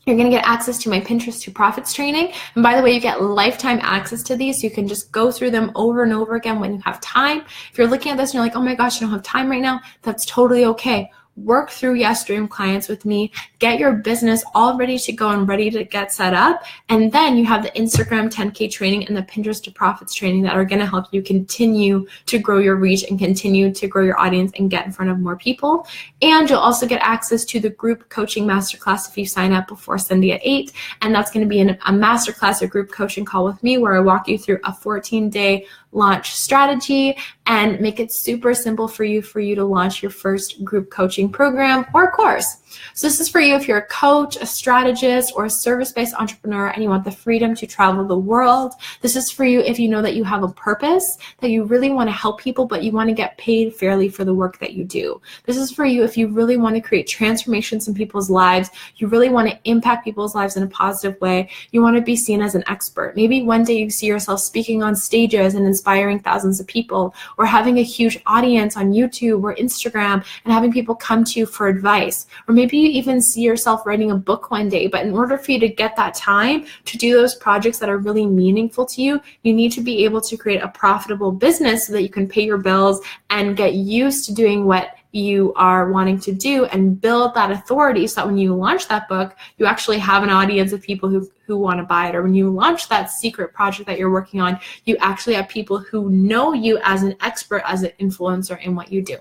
You're going to get access to my Pinterest to Profits training. And by the way, you get lifetime access to these, so you can just go through them over and over again when you have time. If you're looking at this and you're like, oh my gosh, I don't have time right now, that's totally okay. Work through Yes Dream clients with me, get your business all ready to go and ready to get set up. And then you have the Instagram 10K training and the Pinterest to Profits training that are going to help you continue to grow your reach and continue to grow your audience and get in front of more people. And you'll also get access to the group coaching masterclass if you sign up before Sunday at 8. And that's going to be a masterclass or group coaching call with me where I walk you through a 14-day launch strategy and make it super simple for you to launch your first group coaching program or course. So this is for you if you're a coach, a strategist, or a service-based entrepreneur and you want the freedom to travel the world. This is for you if you know that you have a purpose, that you really want to help people, but you want to get paid fairly for the work that you do. This is for you if you really want to create transformations in people's lives, you really want to impact people's lives in a positive way, you want to be seen as an expert. Maybe one day you see yourself speaking on stages and inspiring thousands of people, or having a huge audience on YouTube or Instagram and having people come to you for advice. Or maybe you even see yourself writing a book one day, but in order for you to get that time to do those projects that are really meaningful to you, you need to be able to create a profitable business so that you can pay your bills and get used to doing what you are wanting to do and build that authority so that when you launch that book, you actually have an audience of people who want to buy it. Or when you launch that secret project that you're working on, you actually have people who know you as an expert, as an influencer in what you do.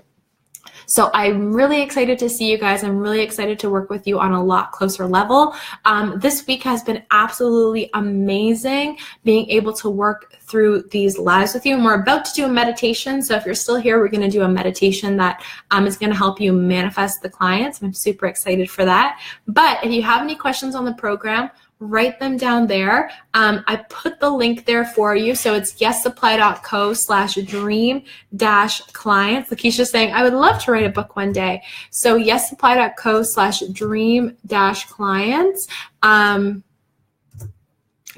So I'm really excited to see you guys. I'm really excited to work with you on a lot closer level. This week has been absolutely amazing being able to work through these lives with you. And we're about to do a meditation. So if you're still here, we're going to do a meditation that is going to help you manifest the clients. I'm super excited for that. But if you have any questions on the program, write them down there. I put the link there for you. So it's yessupply.co/dream-clients. Lakeisha's saying, I would love to write a book one day. So yessupply.co/dream-clients.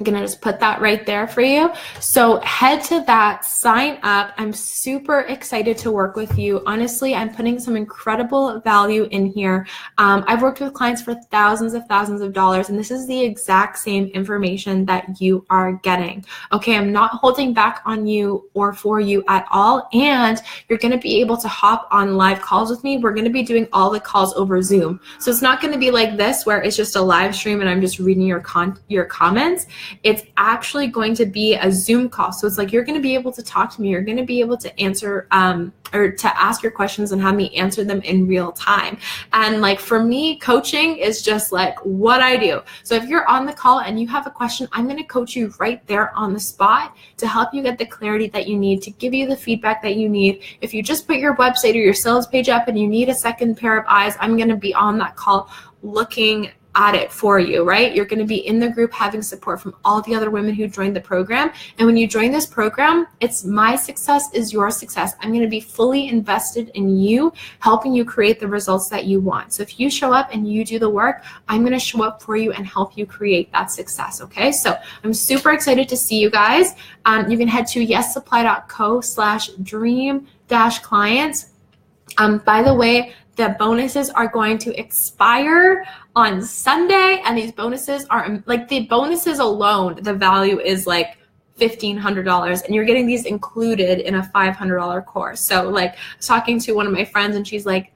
I'm going to just put that right there for you. So head to that, sign up. I'm super excited to work with you. Honestly, I'm putting some incredible value in here. I've worked with clients for thousands of dollars, and this is the exact same information that you are getting. Okay, I'm not holding back on you or for you at all. And you're going to be able to hop on live calls with me. We're going to be doing all the calls over Zoom. So it's not going to be like this where it's just a live stream and I'm just reading your comments. It's actually going to be a Zoom call. So it's like you're going to be able to talk to me. You're going to be able to answer or to ask your questions and have me answer them in real time. And like for me, coaching is just like what I do. So if you're on the call and you have a question, I'm going to coach you right there on the spot to help you get the clarity that you need, to give you the feedback that you need. If you just put your website or your sales page up and you need a second pair of eyes, I'm going to be on that call looking at it for you, right? You're going to be in the group having support from all the other women who joined the program. And when you join this program, it's my success is your success. I'm going to be fully invested in you, helping you create the results that you want. So if you show up and you do the work, I'm going to show up for you and help you create that success. Okay. So I'm super excited to see you guys. You can head to yessupply.co/dream-clients. By the way, the bonuses are going to expire on Sunday, and these bonuses are like the bonuses alone, the value is like $1,500, and you're getting these included in a $500 course. So like I was talking to one of my friends and she's like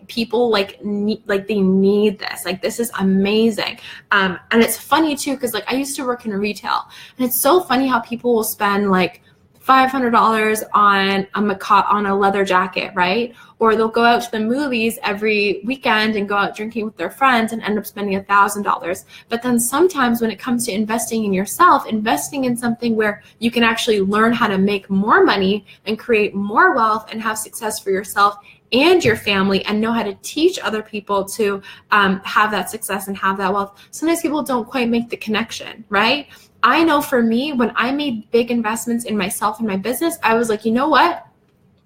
people they need this. Like this is amazing. And it's funny too, because like I used to work in retail, and it's so funny how people will spend like $500 on a leather jacket, right? Or they'll go out to the movies every weekend and go out drinking with their friends and end up spending $1,000. But then sometimes when it comes to investing in yourself, investing in something where you can actually learn how to make more money and create more wealth and have success for yourself and your family and know how to teach other people to have that success and have that wealth. Sometimes people don't quite make the connection, right? I know for me, when I made big investments in myself and my business, I was like, you know what?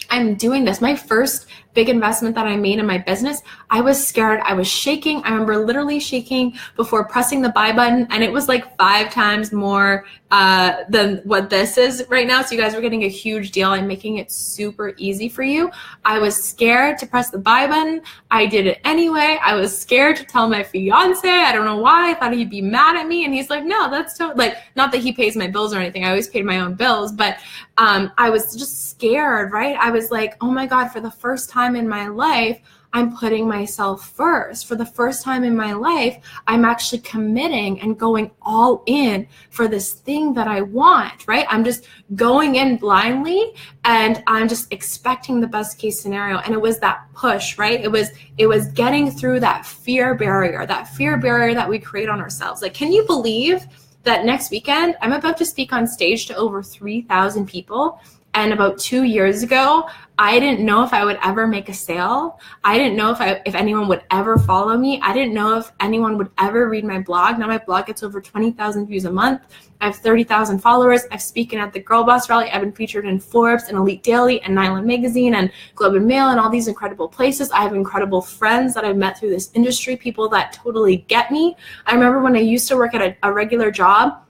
I'm doing this. My first big investment that I made in my business, I was scared. I was shaking. I remember literally shaking before pressing the buy button, and it was like 5 times more than what this is right now. So you guys are getting a huge deal. I'm making it super easy for you. I was scared to press the buy button. I did it anyway. I was scared to tell my fiance. I don't know why. I thought he'd be mad at me, and he's like, no, that's like, not that he pays my bills or anything. I always paid my own bills, but I was just scared, right? I was like, oh my God, for the first time in my life, I'm putting myself first. For the first time in my life, I'm actually committing and going all in for this thing that I want, right? I'm just going in blindly and I'm just expecting the best case scenario. And it was that push, right? It was getting through that fear barrier that we create on ourselves. Like, can you believe that next weekend, I'm about to speak on stage to over 3,000 people. And about 2 years ago, I didn't know if I would ever make a sale. I didn't know if anyone would ever follow me. I didn't know if anyone would ever read my blog. Now my blog gets over 20,000 views a month. I have 30,000 followers. I've spoken at the Girl Boss Rally. I've been featured in Forbes and Elite Daily and Nylon Magazine and Globe and Mail and all these incredible places. I have incredible friends that I've met through this industry, people that totally get me. I remember when I used to work at a regular job,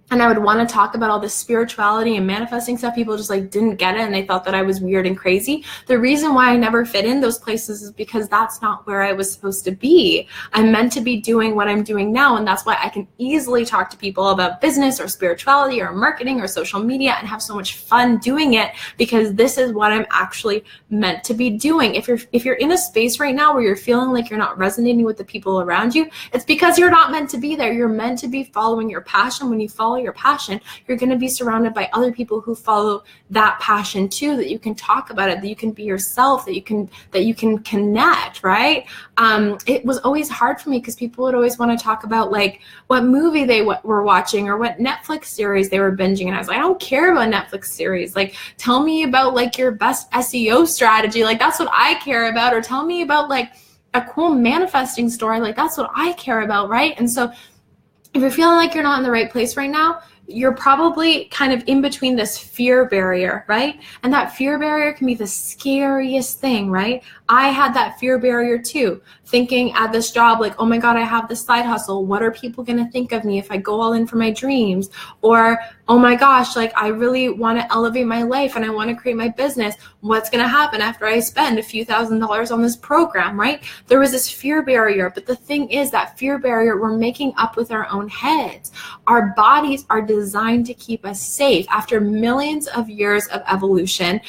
and I would want to talk about all this spirituality and manifesting stuff. People just like didn't get it, and they thought that I was weird and crazy. The reason why I never fit in those places is because that's not where I was supposed to be. I'm meant to be doing what I'm doing now, and that's why I can easily talk to people about business or spirituality or marketing or social media and have so much fun doing it, because this is what I'm actually meant to be doing. If you're in a space right now where you're feeling like you're not resonating with the people around you, it's because you're not meant to be there. You're meant to be following your passion. When you follow your passion, you're going to be surrounded by other people who follow that passion too, that you can talk about it, that you can be yourself, that you can connect, right? It was always hard for me because people would always want to talk about like what movie they were watching or what Netflix series they were binging, and I was like, I don't care about Netflix series. Like, tell me about like your best SEO strategy. Like, that's what I care about. Or tell me about like a cool manifesting story. Like, that's what I care about, right? And so if you're feeling like you're not in the right place right now, you're probably kind of in between this fear barrier, right? And that fear barrier can be the scariest thing, right? I had that fear barrier too, thinking at this job, like, oh my God, I have this side hustle. What are people going to think of me if I go all in for my dreams? Or, oh my gosh, like I really want to elevate my life and I want to create my business. What's going to happen after I spend a few $1,000s on this program, right? There was this fear barrier, but the thing is that fear barrier we're making up with our own heads. Our bodies are designed to keep us safe. After millions of years of evolution,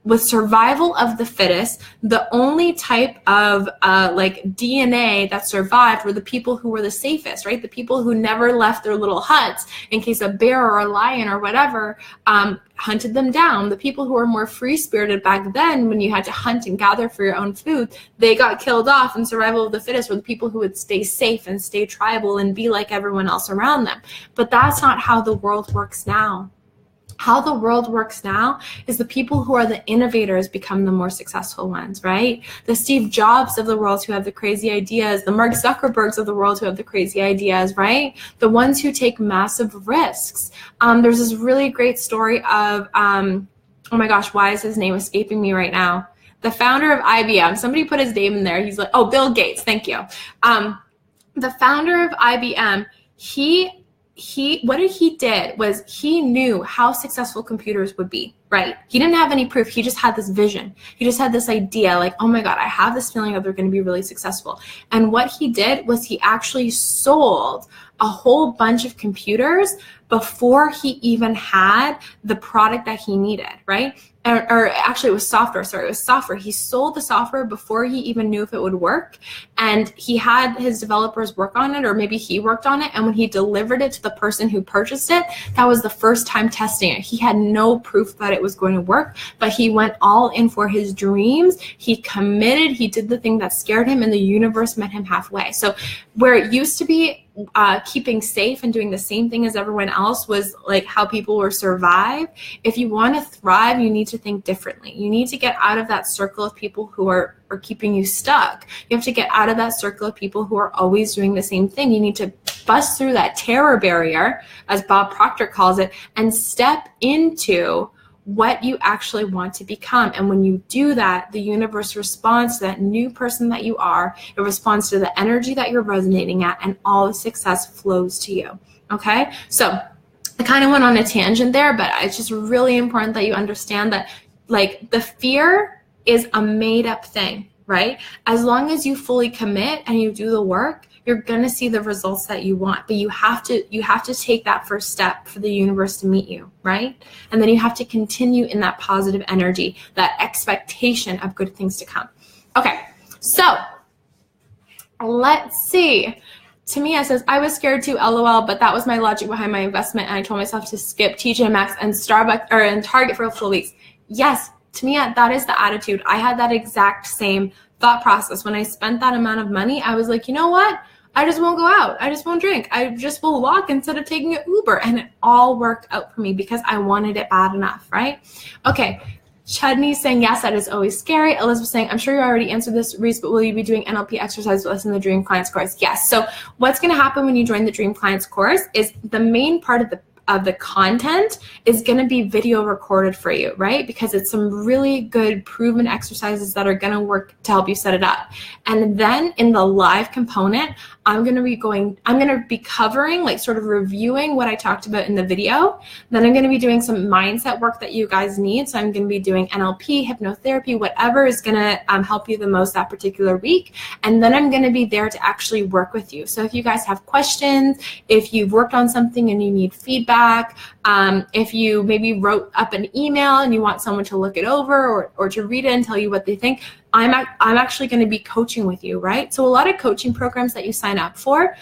with survival of the fittest, the only type of like DNA that survived were the people who were the safest, right? The people who never left their little huts in case a bear or a lion or whatever hunted them down. The people who were more free-spirited back then, when you had to hunt and gather for your own food, they got killed off, and survival of the fittest were the people who would stay safe and stay tribal and be like everyone else around them. But that's not how the world works now. How the world works now is the people who are the innovators become the more successful ones, right? The Steve Jobs of the world who have the crazy ideas, the Mark Zuckerbergs of the world who have the crazy ideas, right? The ones who take massive risks. There's this really great story of, oh my gosh, why is his name escaping me right now? The founder of IBM, somebody put his name in there. He's like, oh, Bill Gates, thank you. The founder of IBM, what he did was he knew how successful computers would be, right? He didn't have any proof. He just had this vision. He just had this idea like, oh my God, I have this feeling that they're going to be really successful. And what he did was he actually sold a whole bunch of computers before he even had the product that he needed, right? Or actually it was software, sorry, it was software. He sold the software before he even knew if it would work. And he had his developers work on it, or maybe he worked on it. And when he delivered it to the person who purchased it, that was the first time testing it. He had no proof that it was going to work, but he went all in for his dreams. He committed, he did the thing that scared him, and the universe met him halfway. So where it used to be keeping safe and doing the same thing as everyone else was like how people were survive. If you want to thrive, you need to think differently. You need to get out of that circle of people who are keeping you stuck. You have to get out of that circle of people who are always doing the same thing. You need to bust through that terror barrier, as Bob Proctor calls it, and step into what you actually want to become. And when you do that, the universe responds to that new person that you are. It responds to the energy that you're resonating at, and all the success flows to you. Okay? So I kind of went on a tangent there, but it's just really important that you understand that like the fear is a made up thing, right? As long as you fully commit and you do the work, you're going to see the results that you want, but you have to take that first step for the universe to meet you, right? And then you have to continue in that positive energy, that expectation of good things to come. Okay, so let's see. Tamia says, I was scared too, LOL, but that was my logic behind my investment, and I told myself to skip TJ Maxx and Starbucks or and Target for a full week. Yes, Tamia, that is the attitude. I had that exact same thought process. When I spent that amount of money, I was like, you know what? I just won't go out. I just won't drink. I just will walk instead of taking an Uber. And it all worked out for me because I wanted it bad enough, right? Okay. Chudney saying, yes, that is always scary. Elizabeth saying, I'm sure you already answered this, Reese, but will you be doing NLP exercise with us in the Dream Clients course? Yes. So what's going to happen when you join the Dream Clients course is the main part of the content is going to be video recorded for you, right? Because it's some really good proven exercises that are going to work to help you set it up. And then in the live component, I'm going to be covering, like sort of reviewing what I talked about in the video. Then I'm going to be doing some mindset work that you guys need. So I'm going to be doing NLP, hypnotherapy, whatever is going to help you the most that particular week. And then I'm going to be there to actually work with you. So if you guys have questions, if you've worked on something and you need feedback, if you maybe wrote up an email and you want someone to look it over or to read it and tell you what they think, I'm actually going to be coaching with you, right? So a lot of coaching programs that you sign up for,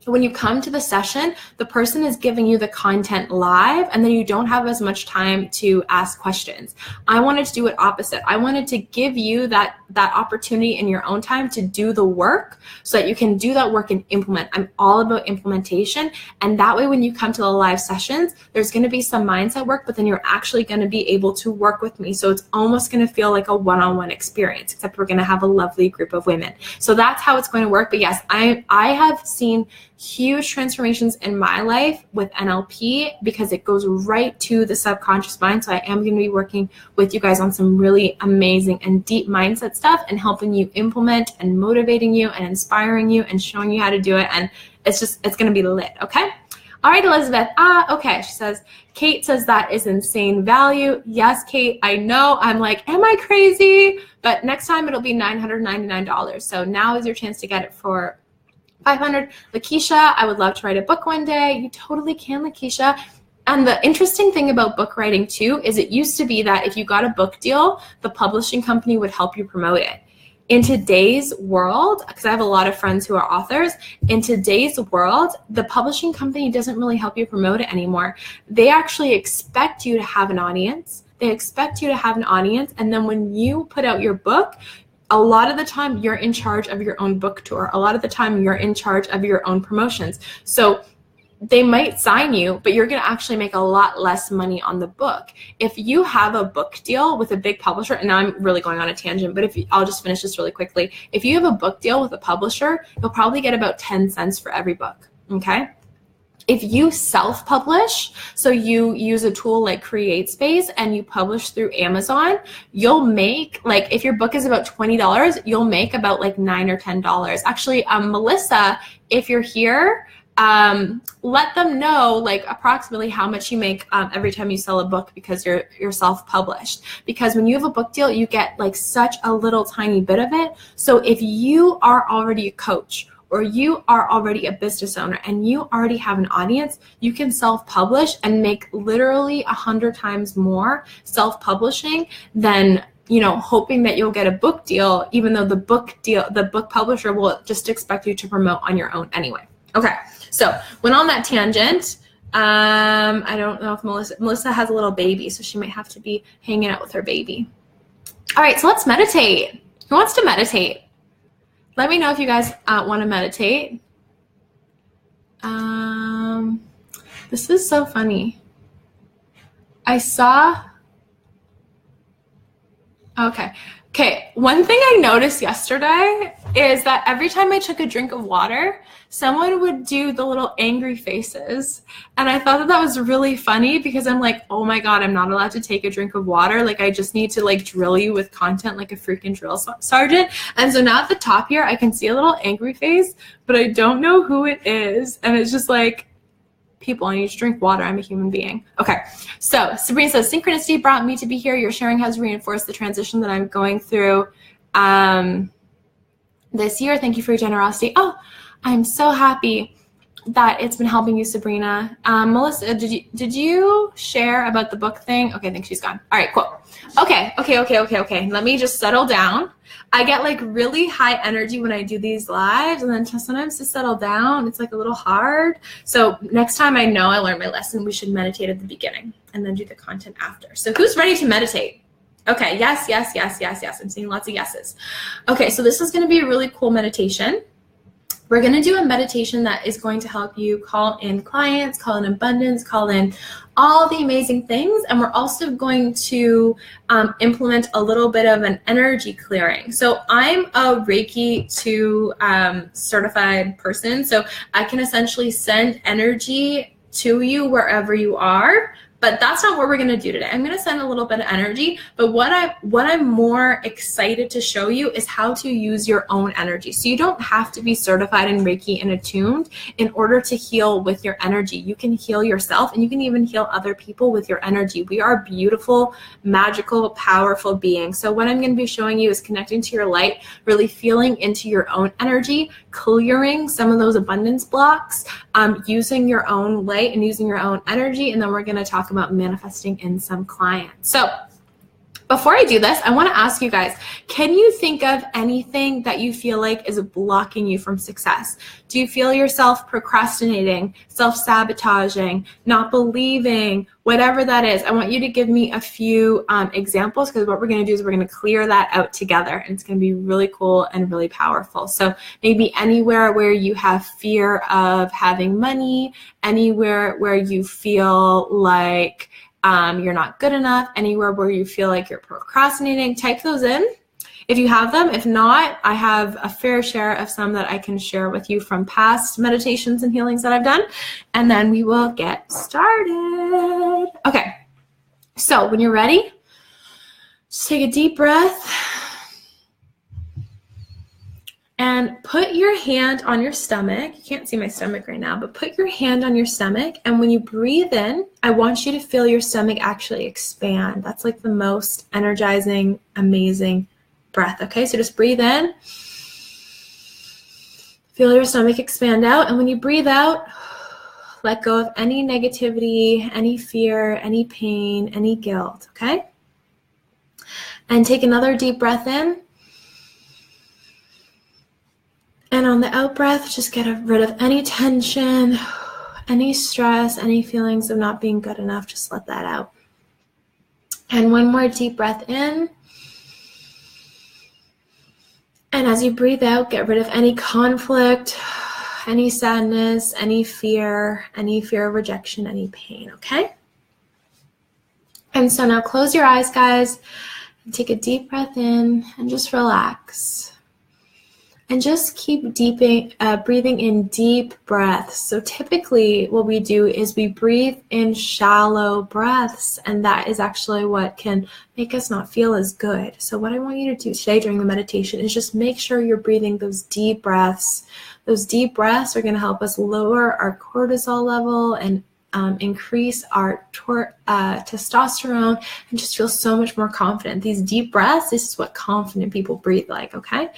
when you come to the session, the person is giving you the content live, and then you don't have as much time to ask questions. I wanted to do it opposite. I wanted to give you that opportunity in your own time to do the work so that you can do that work and implement. I'm all about implementation. And that way, when you come to the live sessions, there's going to be some mindset work, but then you're actually going to be able to work with me. So it's almost going to feel like a one-on-one experience, except we're going to have a lovely group of women. So that's how it's going to work. But yes, I have seen huge transformations in my life with NLP because it goes right to the subconscious mind. So I am going to be working with you guys on some really amazing and deep mindset stuff and helping you implement and motivating you and inspiring you and showing you how to do it. And it's going to be lit. Okay. All right, Elizabeth. Okay. She says, Kate says that is insane value. Yes, Kate, I know. I'm like, am I crazy? But next time it'll be $999. So now is your chance to get it for $500. Lakeisha, I would love to write a book one day. You totally can, Lakeisha. And the interesting thing about book writing too is it used to be that if you got a book deal, the publishing company would help you promote it. In today's world, because I have a lot of friends who are authors, in today's world, the publishing company doesn't really help you promote it anymore. They actually expect you to have an audience. They expect you to have an audience. And then when you put out your book, a lot of the time you're in charge of your own book tour. A lot of the time you're in charge of your own promotions. So they might sign you, but you're going to actually make a lot less money on the book. If you have a book deal with a big publisher, and now I'm really going on a tangent, but I'll just finish this really quickly. If you have a book deal with a publisher, you'll probably get about 10 cents for every book. Okay. If you self-publish, so you use a tool like CreateSpace and you publish through Amazon, you'll make, like, if your book is about $20, you'll make about like $9 or $10. Actually, Melissa, if you're here, let them know like approximately how much you make every time you sell a book because you're self-published. Because when you have a book deal, you get like such a little tiny bit of it. So if you are already a coach or you are already a business owner and you already have an audience, you can self-publish and make literally 100 times more self-publishing than, you know, hoping that you'll get a book deal, even though the book publisher will just expect you to promote on your own anyway. Okay, so went on that tangent. I don't know if Melissa has a little baby, so she might have to be hanging out with her baby. All right, so let's meditate. Who wants to meditate? Let me know if you guys want to meditate. This is so funny. Okay, one thing I noticed yesterday is that every time I took a drink of water, someone would do the little angry faces. And I thought that was really funny because I'm like, oh my God, I'm not allowed to take a drink of water. Like, I just need to like drill you with content like a freaking drill sergeant. And so now at the top here, I can see a little angry face, but I don't know who it is. And it's just like, people, I need to drink water. I'm a human being. Okay. So Sabrina says, synchronicity brought me to be here. Your sharing has reinforced the transition that I'm going through this year. Thank you for your generosity. Oh, I'm so happy that it's been helping you, Sabrina. Melissa, did you share about the book thing? Okay, I think she's gone. All right, cool. Okay. Let me just settle down. I get like really high energy when I do these lives, and then sometimes to settle down, it's like a little hard. So next time I know I learned my lesson, we should meditate at the beginning and then do the content after. So who's ready to meditate? Okay, yes. I'm seeing lots of yeses. Okay, so this is going to be a really cool meditation. We're going to do a meditation that is going to help you call in clients, call in abundance, call in all the amazing things. And we're also going to implement a little bit of an energy clearing. So I'm a Reiki 2 certified person. So I can essentially send energy to you wherever you are. But that's not what we're going to do today. I'm going to send a little bit of energy, but what I'm more excited to show you is how to use your own energy. So you don't have to be certified in Reiki and attuned in order to heal with your energy. You can heal yourself, and you can even heal other people with your energy. We are beautiful, magical, powerful beings. So what I'm going to be showing you is connecting to your light, really feeling into your own energy, clearing some of those abundance blocks, using your own light and using your own energy. And then we're going to talk about manifesting in some clients. So before I do this, I want to ask you guys, can you think of anything that you feel like is blocking you from success? Do you feel yourself procrastinating, self-sabotaging, not believing, whatever that is? I want you to give me a few examples, because what we're going to do is we're going to clear that out together, and it's going to be really cool and really powerful. So maybe anywhere where you have fear of having money, anywhere where you feel like you're not good enough, anywhere where you feel like you're procrastinating, type those in. if you have them. If not, I have a fair share of some that I can share with you from past meditations and healings that I've done, and then we will get started. Okay, so when you're ready, just take a deep breath and put your hand on your stomach. You can't see my stomach right now, but put your hand on your stomach. And when you breathe in, I want you to feel your stomach actually expand. That's like the most energizing, amazing breath. Okay, so just breathe in. Feel your stomach expand out. And when you breathe out, let go of any negativity, any fear, any pain, any guilt. Okay? And take another deep breath in. And on the out breath, just get rid of any tension, any stress, any feelings of not being good enough. Just let that out. And one more deep breath in. And as you breathe out, get rid of any conflict, any sadness, any fear of rejection, any pain, okay? And so now close your eyes, guys, and take a deep breath in and just relax. And just keep breathing in deep breaths. So typically what we do is we breathe in shallow breaths, and that is actually what can make us not feel as good. So what I want you to do today during the meditation is just make sure you're breathing those deep breaths. Those deep breaths are going to help us lower our cortisol level and increase our testosterone and just feel so much more confident. These deep breaths, this is what confident people breathe like, okay?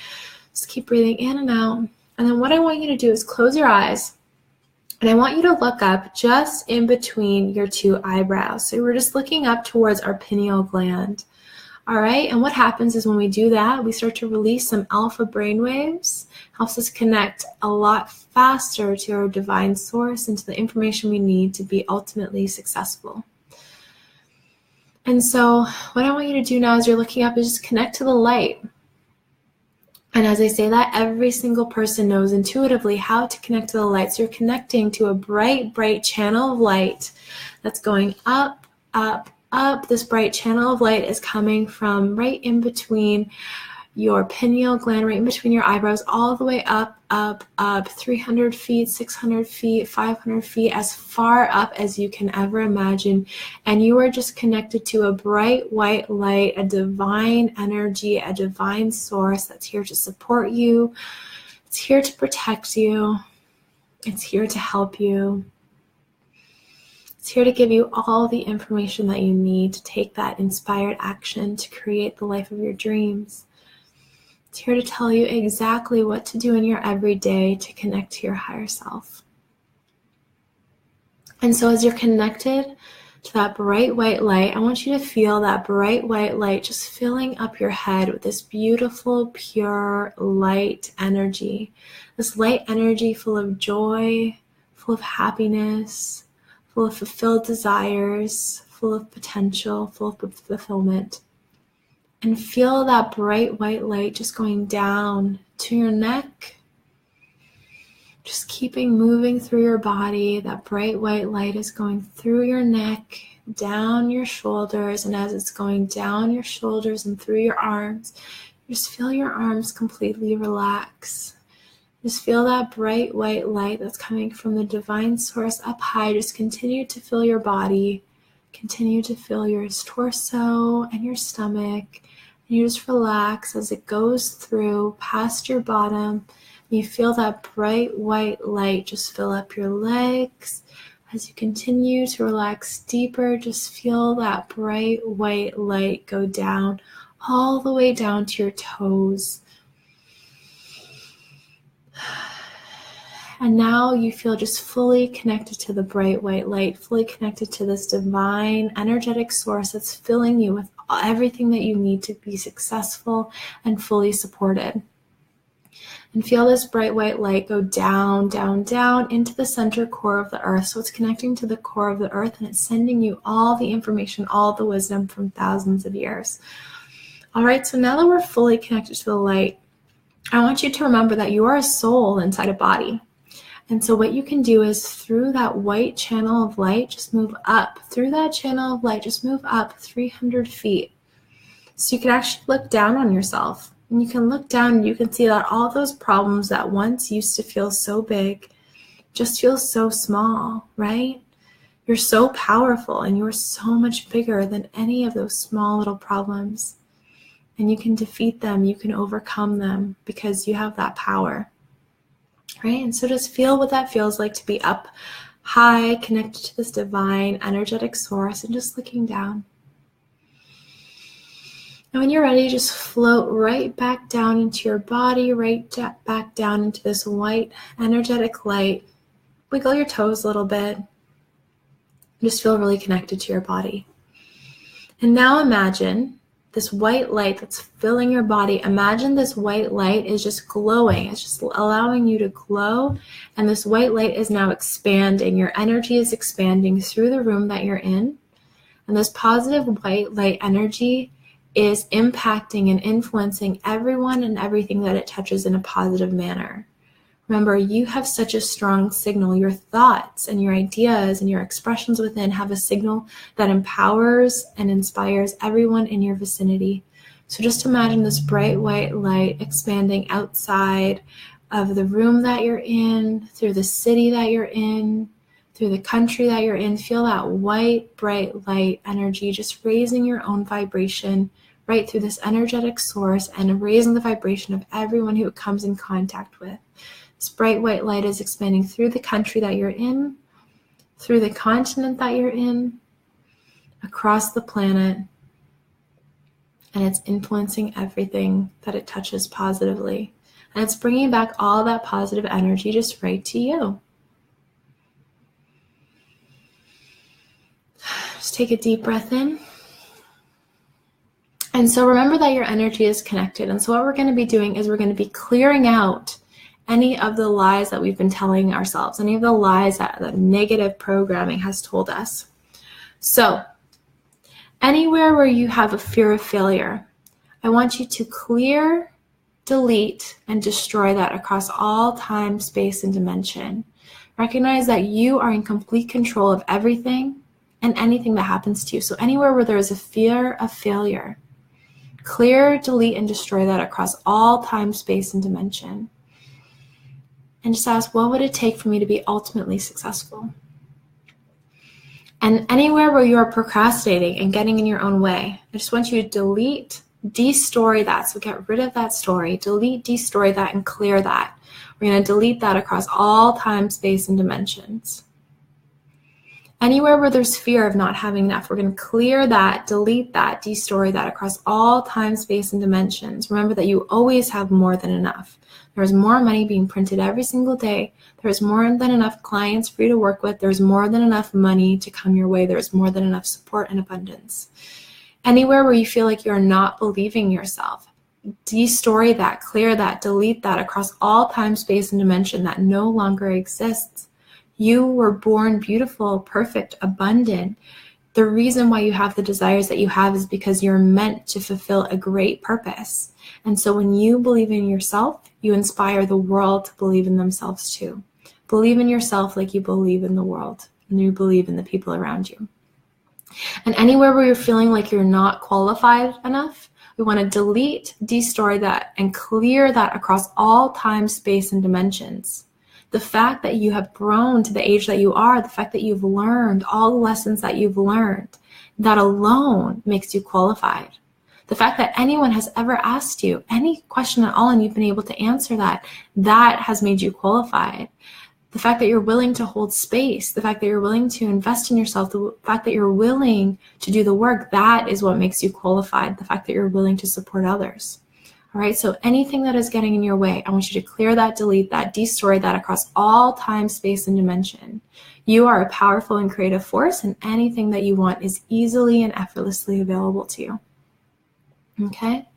Just keep breathing in and out. And then what I want you to do is close your eyes. And I want you to look up just in between your two eyebrows. So we're just looking up towards our pineal gland. All right. And what happens is when we do that, we start to release some alpha brain waves. Helps us connect a lot faster to our divine source and to the information we need to be ultimately successful. And so what I want you to do now as you're looking up is just connect to the light. And as I say that, every single person knows intuitively how to connect to the light. So you're connecting to a bright, bright channel of light that's going up, up, up. This bright channel of light is coming from right in between your pineal gland, right in between your eyebrows, all the way up, up, up, 300 feet, 600 feet, 500 feet, as far up as you can ever imagine. And you are just connected to a bright white light, a divine energy, a divine source that's here to support you. It's here to protect you. It's here to help you. It's here to give you all the information that you need to take that inspired action to create the life of your dreams. It's here to tell you exactly what to do in your everyday to connect to your higher self. And so as you're connected to that bright white light, I want you to feel that bright white light just filling up your head with this beautiful, pure light energy. This light energy full of joy, full of happiness, full of fulfilled desires, full of potential, full of fulfillment. And feel that bright white light just going down to your neck. Just keeping moving through your body. That bright white light is going through your neck, down your shoulders. And as it's going down your shoulders and through your arms, just feel your arms completely relax. Just feel that bright white light that's coming from the divine source up high. Just continue to fill your body. Continue to feel your torso and your stomach. And you just relax as it goes through past your bottom. And you feel that bright white light just fill up your legs. As you continue to relax deeper, just feel that bright white light go down, all the way down to your toes. And now you feel just fully connected to the bright white light, fully connected to this divine energetic source that's filling you with everything that you need to be successful and fully supported. And feel this bright white light go down, down, down into the center core of the earth. So it's connecting to the core of the earth and it's sending you all the information, all the wisdom from thousands of years. All right, so now that we're fully connected to the light, I want you to remember that you are a soul inside a body. And so what you can do is through that white channel of light, just move up. Through that channel of light, just move up 300 feet. So you can actually look down on yourself. And you can look down and you can see that all those problems that once used to feel so big just feel so small, right? You're so powerful and you're so much bigger than any of those small little problems. And you can defeat them, you can overcome them because you have that power, right? And so just feel what that feels like to be up high, connected to this divine energetic source and just looking down. And when you're ready, just float right back down into your body, right back down into this white energetic light. Wiggle your toes a little bit. Just feel really connected to your body. And now imagine this white light that's filling your body. Imagine this white light is just glowing. It's just allowing you to glow. And this white light is now expanding. Your energy is expanding through the room that you're in. And this positive white light energy is impacting and influencing everyone and everything that it touches in a positive manner. Remember, you have such a strong signal. Your thoughts and your ideas and your expressions within have a signal that empowers and inspires everyone in your vicinity. So just imagine this bright white light expanding outside of the room that you're in, through the city that you're in, through the country that you're in. Feel that white, bright light energy just raising your own vibration right through this energetic source and raising the vibration of everyone who it comes in contact with. This bright white light is expanding through the country that you're in, through the continent that you're in, across the planet, and it's influencing everything that it touches positively. And it's bringing back all that positive energy just right to you. Just take a deep breath in. And so remember that your energy is connected. And so what we're going to be doing is we're going to be clearing out any of the lies that we've been telling ourselves, any of the lies that the negative programming has told us. So anywhere where you have a fear of failure, I want you to clear, delete, and destroy that across all time, space, and dimension. Recognize that you are in complete control of everything and anything that happens to you. So anywhere where there is a fear of failure, clear, delete, and destroy that across all time, space, and dimension. And just ask, what would it take for me to be ultimately successful? And anywhere where you are procrastinating and getting in your own way, I just want you to delete, de-story that. So get rid of that story, delete, de-story that, and clear that. We're going to delete that across all time, space, and dimensions. Anywhere where there's fear of not having enough, we're going to clear that, delete that, de-story that across all time, space, and dimensions. Remember that you always have more than enough. There's more money being printed every single day. There's more than enough clients for you to work with. There's more than enough money to come your way. There's more than enough support and abundance. Anywhere where you feel like you're not believing yourself, de-story that, clear that, delete that across all time, space, and dimension that no longer exists. You were born beautiful, perfect, abundant. The reason why you have the desires that you have is because you're meant to fulfill a great purpose. And so when you believe in yourself, you inspire the world to believe in themselves too. Believe in yourself like you believe in the world and you believe in the people around you. And anywhere where you're feeling like you're not qualified enough, we want to delete, de-story that, and clear that across all time, space, and dimensions. The fact that you have grown to the age that you are, the fact that you've learned all the lessons that you've learned, that alone makes you qualified. The fact that anyone has ever asked you any question at all and you've been able to answer that, that has made you qualified. The fact that you're willing to hold space, the fact that you're willing to invest in yourself, the fact that you're willing to do the work, that is what makes you qualified. The fact that you're willing to support others. All right, so anything that is getting in your way, I want you to clear that, delete that, de-story that across all time, space, and dimension. You are a powerful and creative force, and anything that you want is easily and effortlessly available to you. Okay?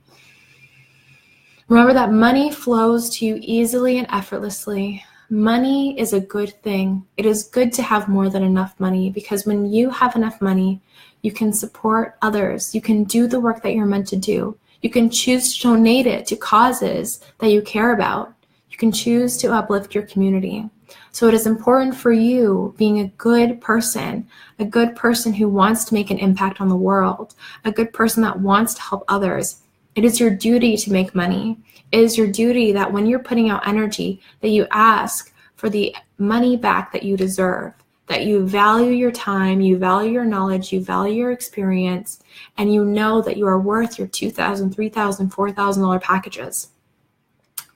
Remember that money flows to you easily and effortlessly. Money is a good thing. It is good to have more than enough money because when you have enough money, you can support others. You can do the work that you're meant to do. You can choose to donate it to causes that you care about. You can choose to uplift your community. So it is important for you being a good person who wants to make an impact on the world, a good person that wants to help others. It is your duty to make money. It is your duty that when you're putting out energy, that you ask for the money back that you deserve, that you value your time, you value your knowledge, you value your experience, and you know that you are worth your $2,000, $3,000, $4,000 packages.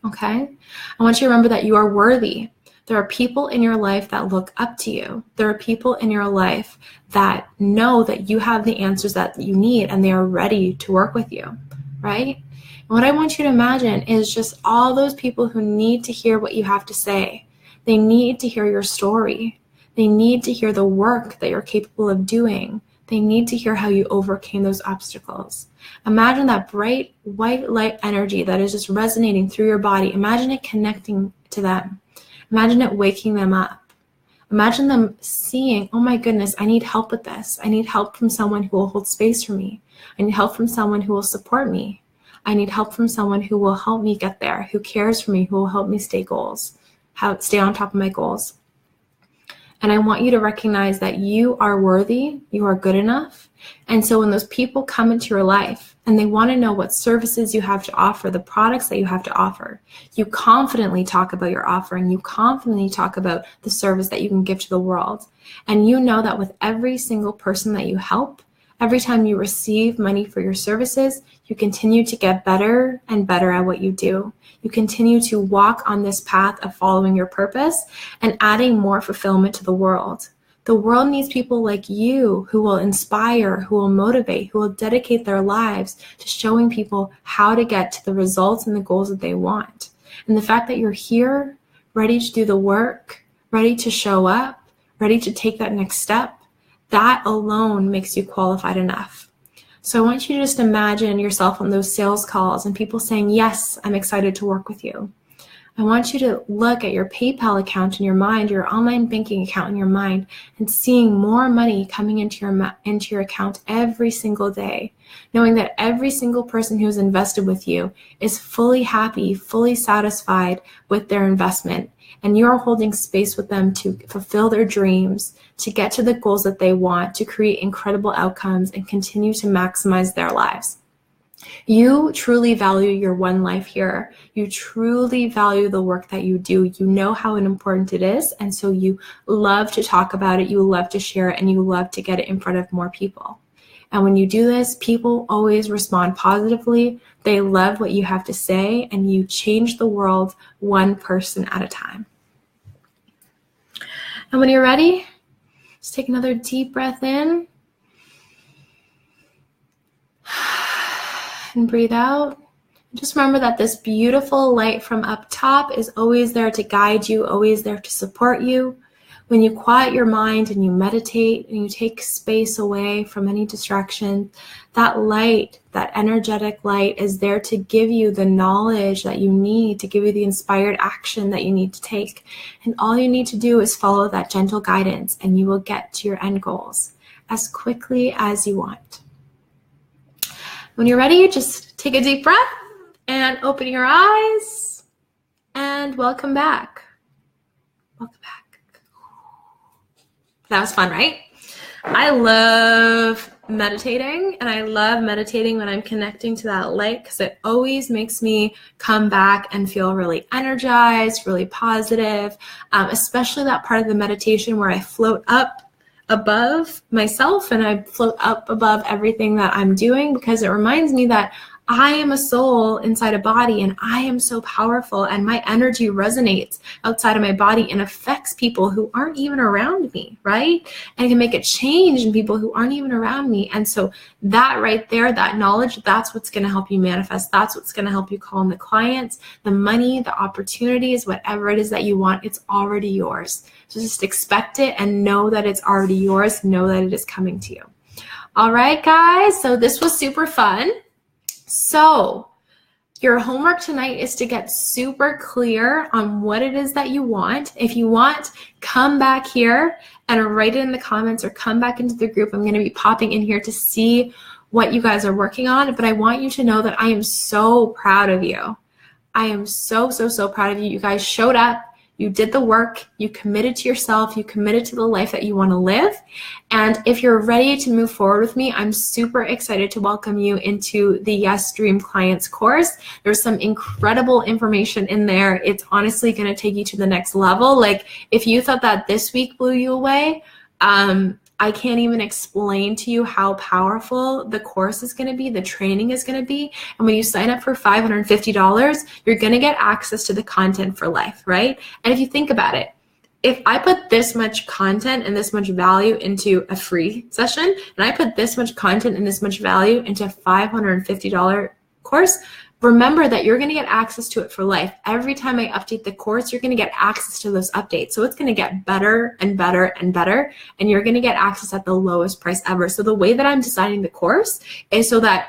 Okay? I want you to remember that you are worthy. There are people in your life that look up to you. There are people in your life that know that you have the answers that you need and they are ready to work with you, right? And what I want you to imagine is just all those people who need to hear what you have to say. They need to hear your story. They need to hear the work that you're capable of doing. They need to hear how you overcame those obstacles. Imagine that bright white light energy that is just resonating through your body. Imagine it connecting to them. Imagine it waking them up. Imagine them seeing, oh my goodness, I need help with this. I need help from someone who will hold space for me. I need help from someone who will support me. I need help from someone who will help me get there, who cares for me, who will help me stay on top of my goals. And I want you to recognize that you are worthy, you are good enough. And so when those people come into your life and they want to know what services you have to offer, the products that you have to offer, you confidently talk about your offering, you confidently talk about the service that you can give to the world. And you know that with every single person that you help, every time you receive money for your services, you continue to get better and better at what you do. You continue to walk on this path of following your purpose and adding more fulfillment to the world. The world needs people like you who will inspire, who will motivate, who will dedicate their lives to showing people how to get to the results and the goals that they want. And the fact that you're here, ready to do the work, ready to show up, ready to take that next step, that alone makes you qualified enough. So I want you to just imagine yourself on those sales calls and people saying, yes, I'm excited to work with you. I want you to look at your PayPal account in your mind, your online banking account in your mind, and seeing more money coming into your account every single day, knowing that every single person who's invested with you is fully happy, fully satisfied with their investment, and you're holding space with them to fulfill their dreams, to get to the goals that they want, to create incredible outcomes, and continue to maximize their lives. You truly value your one life here. You truly value the work that you do. You know how important it is, and so you love to talk about it, you love to share it, and you love to get it in front of more people. And when you do this, people always respond positively. They love what you have to say, and you change the world one person at a time. And when you're ready, just take another deep breath in. And breathe out. Just remember that this beautiful light from up top is always there to guide you, always there to support you. When you quiet your mind and you meditate and you take space away from any distraction, that light, that energetic light is there to give you the knowledge that you need, to give you the inspired action that you need to take. And all you need to do is follow that gentle guidance and you will get to your end goals as quickly as you want. When you're ready, just take a deep breath and open your eyes and welcome back. Welcome back. That was fun, right? I love meditating, and I love meditating when I'm connecting to that light because it always makes me come back and feel really energized, really positive, especially that part of the meditation where I float up above myself and I float up above everything that I'm doing, because it reminds me that I am a soul inside a body and I am so powerful, and my energy resonates outside of my body and affects people who aren't even around me, right? And it can make a change in people who aren't even around me. And so that right there, that knowledge, that's what's going to help you manifest. That's what's going to help you call in the clients, the money, the opportunities, whatever it is that you want, it's already yours. So just expect it and know that it's already yours. Know that it is coming to you. All right, guys. So this was super fun. So your homework tonight is to get super clear on what it is that you want. If you want, come back here and write it in the comments or come back into the group. I'm going to be popping in here to see what you guys are working on. But I want you to know that I am so proud of you. I am so, so, so proud of you. You guys showed up. You did the work, you committed to yourself, you committed to the life that you want to live. And if you're ready to move forward with me, I'm super excited to welcome you into the Yes Dream Clients course. There's some incredible information in there. It's honestly going to take you to the next level. Like, if you thought that this week blew you away, I can't even explain to you how powerful the course is going to be, the training is going to be. And when you sign up for $550, you're going to get access to the content for life, right? And if you think about it, if I put this much content and this much value into a free session, and I put this much content and this much value into a $550 course, remember that you're going to get access to it for life. Every time I update the course, you're going to get access to those updates. So it's going to get better and better and better, and you're going to get access at the lowest price ever. So the way that I'm designing the course is so that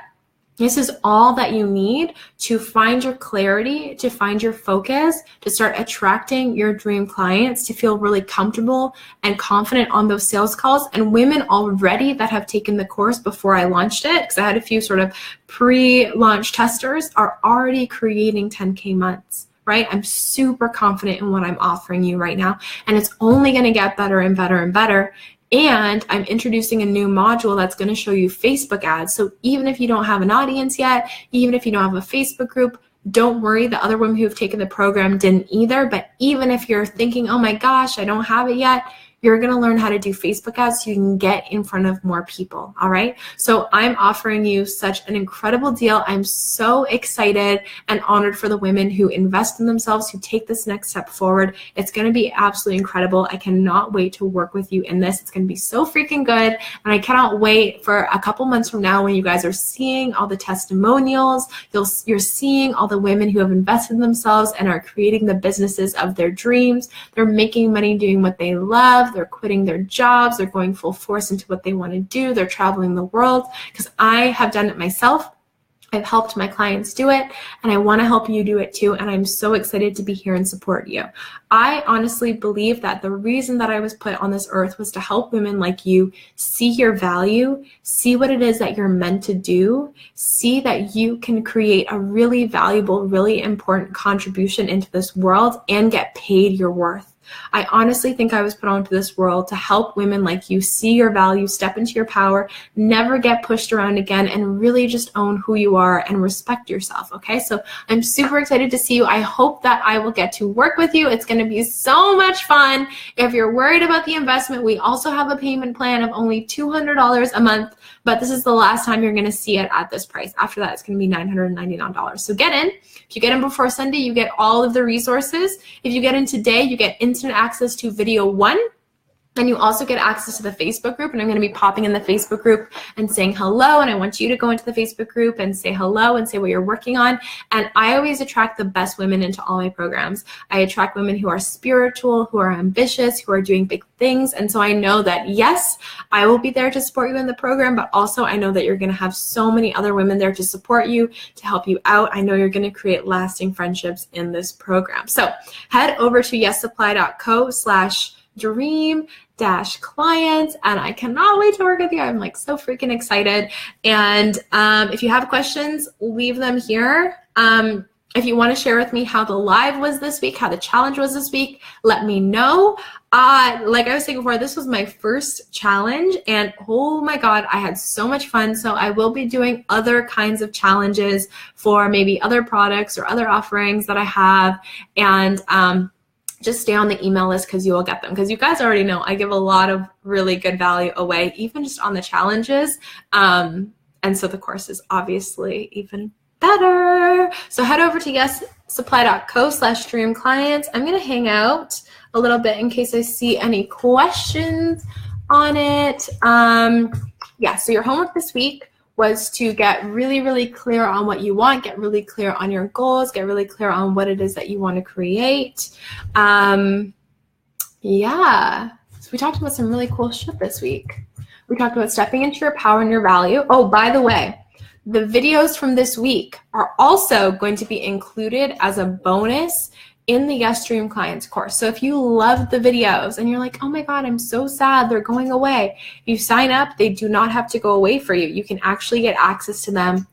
this is all that you need to find your clarity, to find your focus, to start attracting your dream clients, to feel really comfortable and confident on those sales calls. And women already that have taken the course before I launched it, because I had a few sort of pre-launch testers, are already creating 10K months, right? I'm super confident in what I'm offering you right now. And it's only going to get better and better and better. And I'm introducing a new module that's going to show you Facebook ads. So even if you don't have an audience yet, even if you don't have a Facebook group, don't worry. The other women who've taken the program didn't either. But even if you're thinking, oh my gosh, I don't have it yet, you're going to learn how to do Facebook ads so you can get in front of more people. All right. So I'm offering you such an incredible deal. I'm so excited and honored for the women who invest in themselves, who take this next step forward. It's going to be absolutely incredible. I cannot wait to work with you in this. It's going to be so freaking good. And I cannot wait for a couple months from now when you guys are seeing all the testimonials, you're seeing all the women who have invested in themselves and are creating the businesses of their dreams. They're making money doing what they love. They're quitting their jobs. They're going full force into what they want to do. They're traveling the world, because I have done it myself. I've helped my clients do it, and I want to help you do it too. And I'm so excited to be here and support you. I honestly believe that the reason that I was put on this earth was to help women like you see your value, see what it is that you're meant to do, see that you can create a really valuable, really important contribution into this world and get paid your worth. I honestly think I was put onto this world to help women like you see your value, step into your power, never get pushed around again, and really just own who you are and respect yourself, okay? So I'm super excited to see you. I hope that I will get to work with you. It's going to be so much fun. If you're worried about the investment, we also have a payment plan of only $200 a month, but this is the last time you're going to see it at this price. After that, it's going to be $999. So get in. If you get in before Sunday, you get all of the resources. If you get in today, you get instant access to video 1. And you also get access to the Facebook group, and I'm going to be popping in the Facebook group and saying hello, and I want you to go into the Facebook group and say hello and say what you're working on. And I always attract the best women into all my programs. I attract women who are spiritual, who are ambitious, who are doing big things. And so I know that, yes, I will be there to support you in the program, but also I know that you're going to have so many other women there to support you, to help you out. I know you're going to create lasting friendships in this program. So head over to yessupply.co/dream-clients, and I cannot wait to work with you. I'm like so freaking excited. And if you have questions, leave them here. If you want to share with me how the live was this week, how the challenge was this week, let me know. Like I was saying before, this was my first challenge, and oh my God, I had so much fun. So I will be doing other kinds of challenges for maybe other products or other offerings that I have. And just stay on the email list because you will get them. Because you guys already know I give a lot of really good value away, even just on the challenges. And so the course is obviously even better. So head over to yessupply.co/dream-clients. I'm going to hang out a little bit in case I see any questions on it. Yeah, so your homework this week was to get really, really clear on what you want, get really clear on your goals, get really clear on what it is that you want to create. Yeah, so we talked about some really cool shit this week. We talked about stepping into your power and your value. Oh, by the way, the videos from this week are also going to be included as a bonus in the Yes Dream Clients course. So if you love the videos and you're like, oh my God, I'm so sad they're going away, you sign up, they do not have to go away for you. You can actually get access to them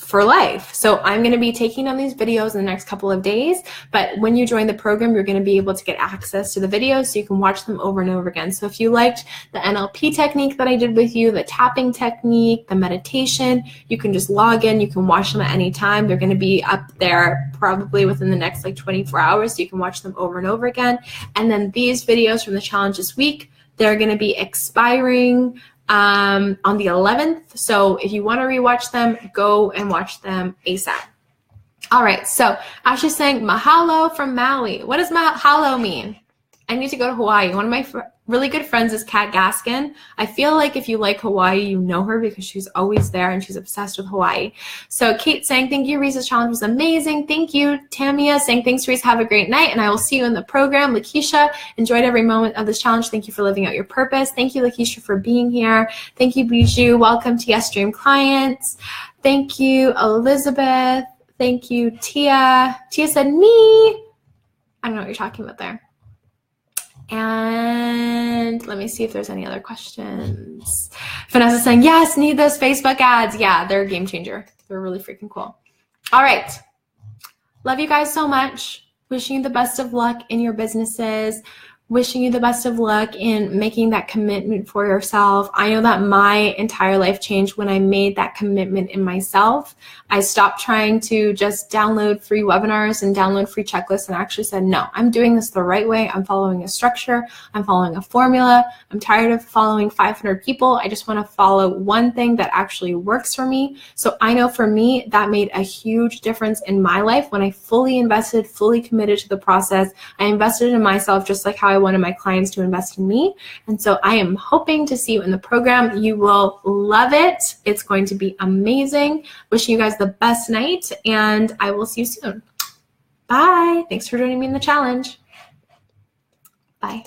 for life. So I'm going to be taking on these videos in the next couple of days, but when you join the program, you're going to be able to get access to the videos so you can watch them over and over again. So if you liked the NLP technique that I did with you, the tapping technique, the meditation, you can just log in, you can watch them at any time. They're going to be up there probably within the next like 24 hours, so you can watch them over and over again. And then these videos from the challenge this week, they're going to be expiring on the 11th. So if you want to rewatch them, go and watch them ASAP. All right. So Ashley's saying mahalo from Maui. What does mahalo mean? I need to go to Hawaii. One of my really good friends is Kat Gaskin. I feel like if you like Hawaii, you know her because she's always there and she's obsessed with Hawaii. So Kate saying, thank you, Reese's challenge was amazing. Thank you. Tamia saying, thanks, Reese. Have a great night. And I will see you in the program. Lakeisha, enjoyed every moment of this challenge. Thank you for living out your purpose. Thank you, Lakeisha, for being here. Thank you, Bijou. Welcome to Yes Dream Clients. Thank you, Elizabeth. Thank you, Tia. Tia said, me. I don't know what you're talking about there. And let me see if there's any other questions. Vanessa saying, yes, need those Facebook ads. Yeah, they're a game changer. They're really freaking cool. All right. Love you guys so much. Wishing you the best of luck in your businesses. Wishing you the best of luck in making that commitment for yourself. I know that my entire life changed when I made that commitment in myself. I stopped trying to just download free webinars and download free checklists and actually said, no, I'm doing this the right way. I'm following a structure. I'm following a formula. I'm tired of following 500 people. I just want to follow one thing that actually works for me. So I know for me, that made a huge difference in my life when I fully invested, fully committed to the process. I invested in myself just like how I wanted my clients to invest in me. And so I am hoping to see you in the program. You will love it. It's going to be amazing. Wishing you guys the best night, and I will see you soon. Bye. Thanks for joining me in the challenge. Bye.